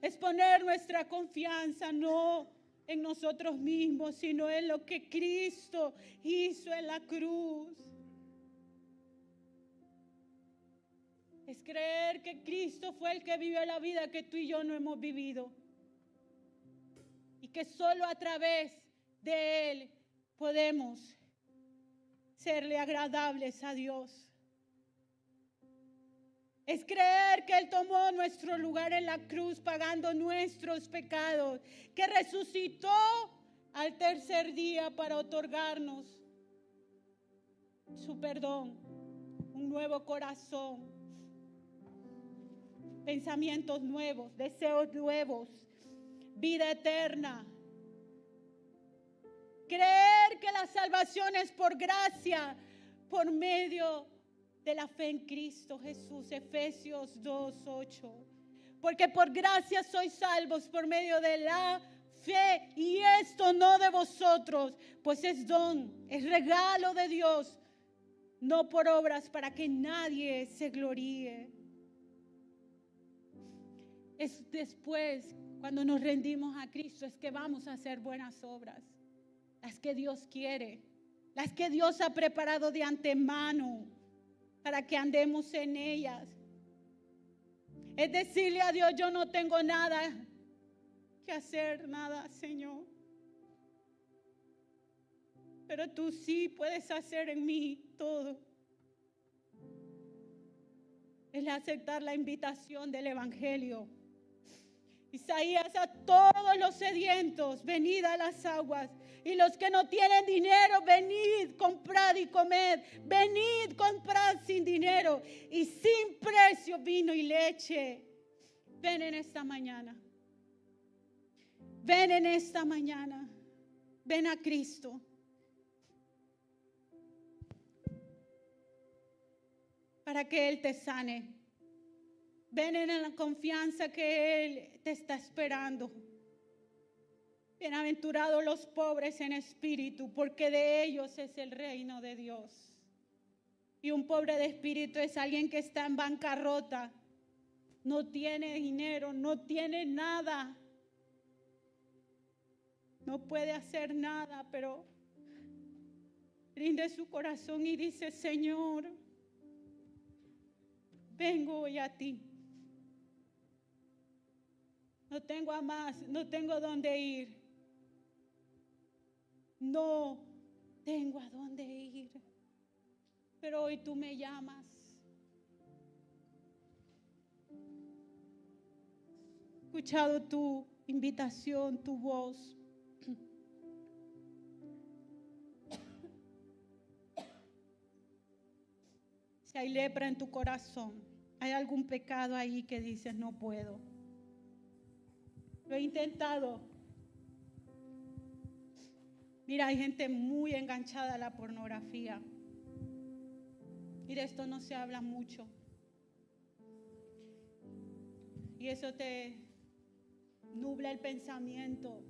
Es poner nuestra confianza, no en nosotros mismos, sino en lo que Cristo hizo en la cruz. Es creer que Cristo fue el que vivió la vida que tú y yo no hemos vivido. Y que solo a través de Él podemos serle agradables a Dios. Es creer que Él tomó nuestro lugar en la cruz pagando nuestros pecados, que resucitó al tercer día para otorgarnos su perdón, un nuevo corazón, pensamientos nuevos, deseos nuevos, vida eterna. Creer que la salvación es por gracia, por medio de la fe en Cristo Jesús, Efesios 2:8. Porque por gracia sois salvos por medio de la fe, y esto no de vosotros, pues es don, es regalo de Dios, no por obras para que nadie se gloríe. Es después, cuando nos rendimos a Cristo, es que vamos a hacer buenas obras, las que Dios quiere, las que Dios ha preparado de antemano para que andemos en ellas. Es decirle a Dios, yo no tengo nada que hacer, nada, Señor, pero tú sí puedes hacer en mí todo. Es aceptar la invitación del evangelio. Isaías: a todos los sedientos, venid a las aguas, y los que no tienen dinero, venid, comprad y comed. Venid, comprad sin dinero y sin precio vino y leche. Ven en esta mañana. Ven en esta mañana. Ven a Cristo. Para que Él te sane. Ven en la confianza que Él te está esperando. Bienaventurados los pobres en espíritu, porque de ellos es el reino de Dios. Y un pobre de espíritu es alguien que está en bancarrota, no tiene dinero, no tiene nada. no puede hacer nada, pero rinde su corazón y dice: Señor, vengo hoy a ti. No tengo a más, no tengo dónde ir. No tengo a dónde ir. Pero hoy tú me llamas. He escuchado tu invitación, tu voz. Si hay lepra en tu corazón, hay algún pecado ahí que dices: no puedo. Lo he intentado. Mira, hay gente muy enganchada a la pornografía. Y de esto no se habla mucho. Y eso te nubla el pensamiento.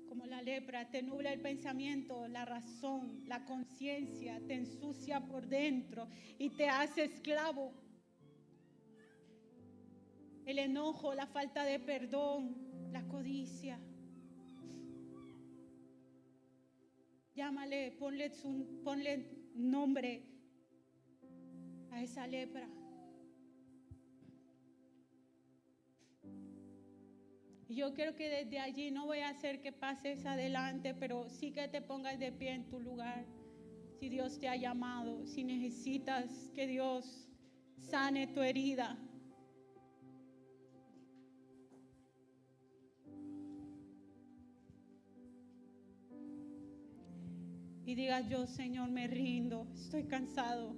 Como la lepra, te nubla el pensamiento, la razón, la conciencia, te ensucia por dentro y te hace esclavo. El enojo, la falta de perdón, la codicia. Llámale, ponle nombre a esa lepra. Y yo quiero que desde allí, no voy a hacer que pases adelante, pero sí que te pongas de pie en tu lugar. Si Dios te ha llamado, si necesitas que Dios sane tu herida. Y digas: yo, Señor, me rindo, estoy cansado.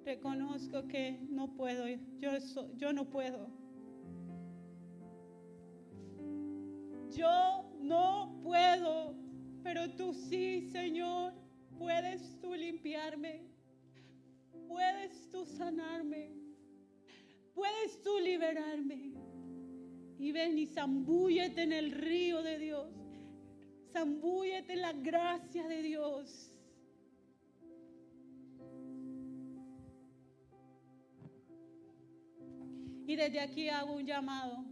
Reconozco que no puedo, yo no puedo. Yo no puedo, pero tú sí, Señor. Puedes tú limpiarme, puedes tú sanarme, puedes tú liberarme. Y ven y zambúllete en el río de Dios. Zambúllete en la gracia de Dios. Y desde aquí hago un llamado.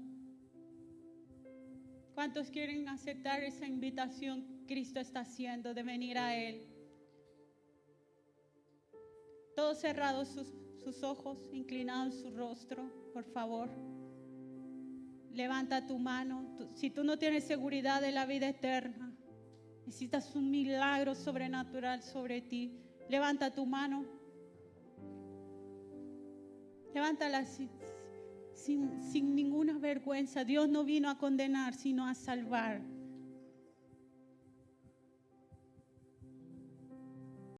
¿Cuántos quieren aceptar esa invitación que Cristo está haciendo de venir a Él? Todos cerrados sus ojos, inclinados su rostro, por favor. Levanta tu mano. Si tú no tienes seguridad de la vida eterna, necesitas un milagro sobrenatural sobre ti, levanta tu mano. Levántala sin ninguna vergüenza. Dios no vino a condenar, sino a salvar.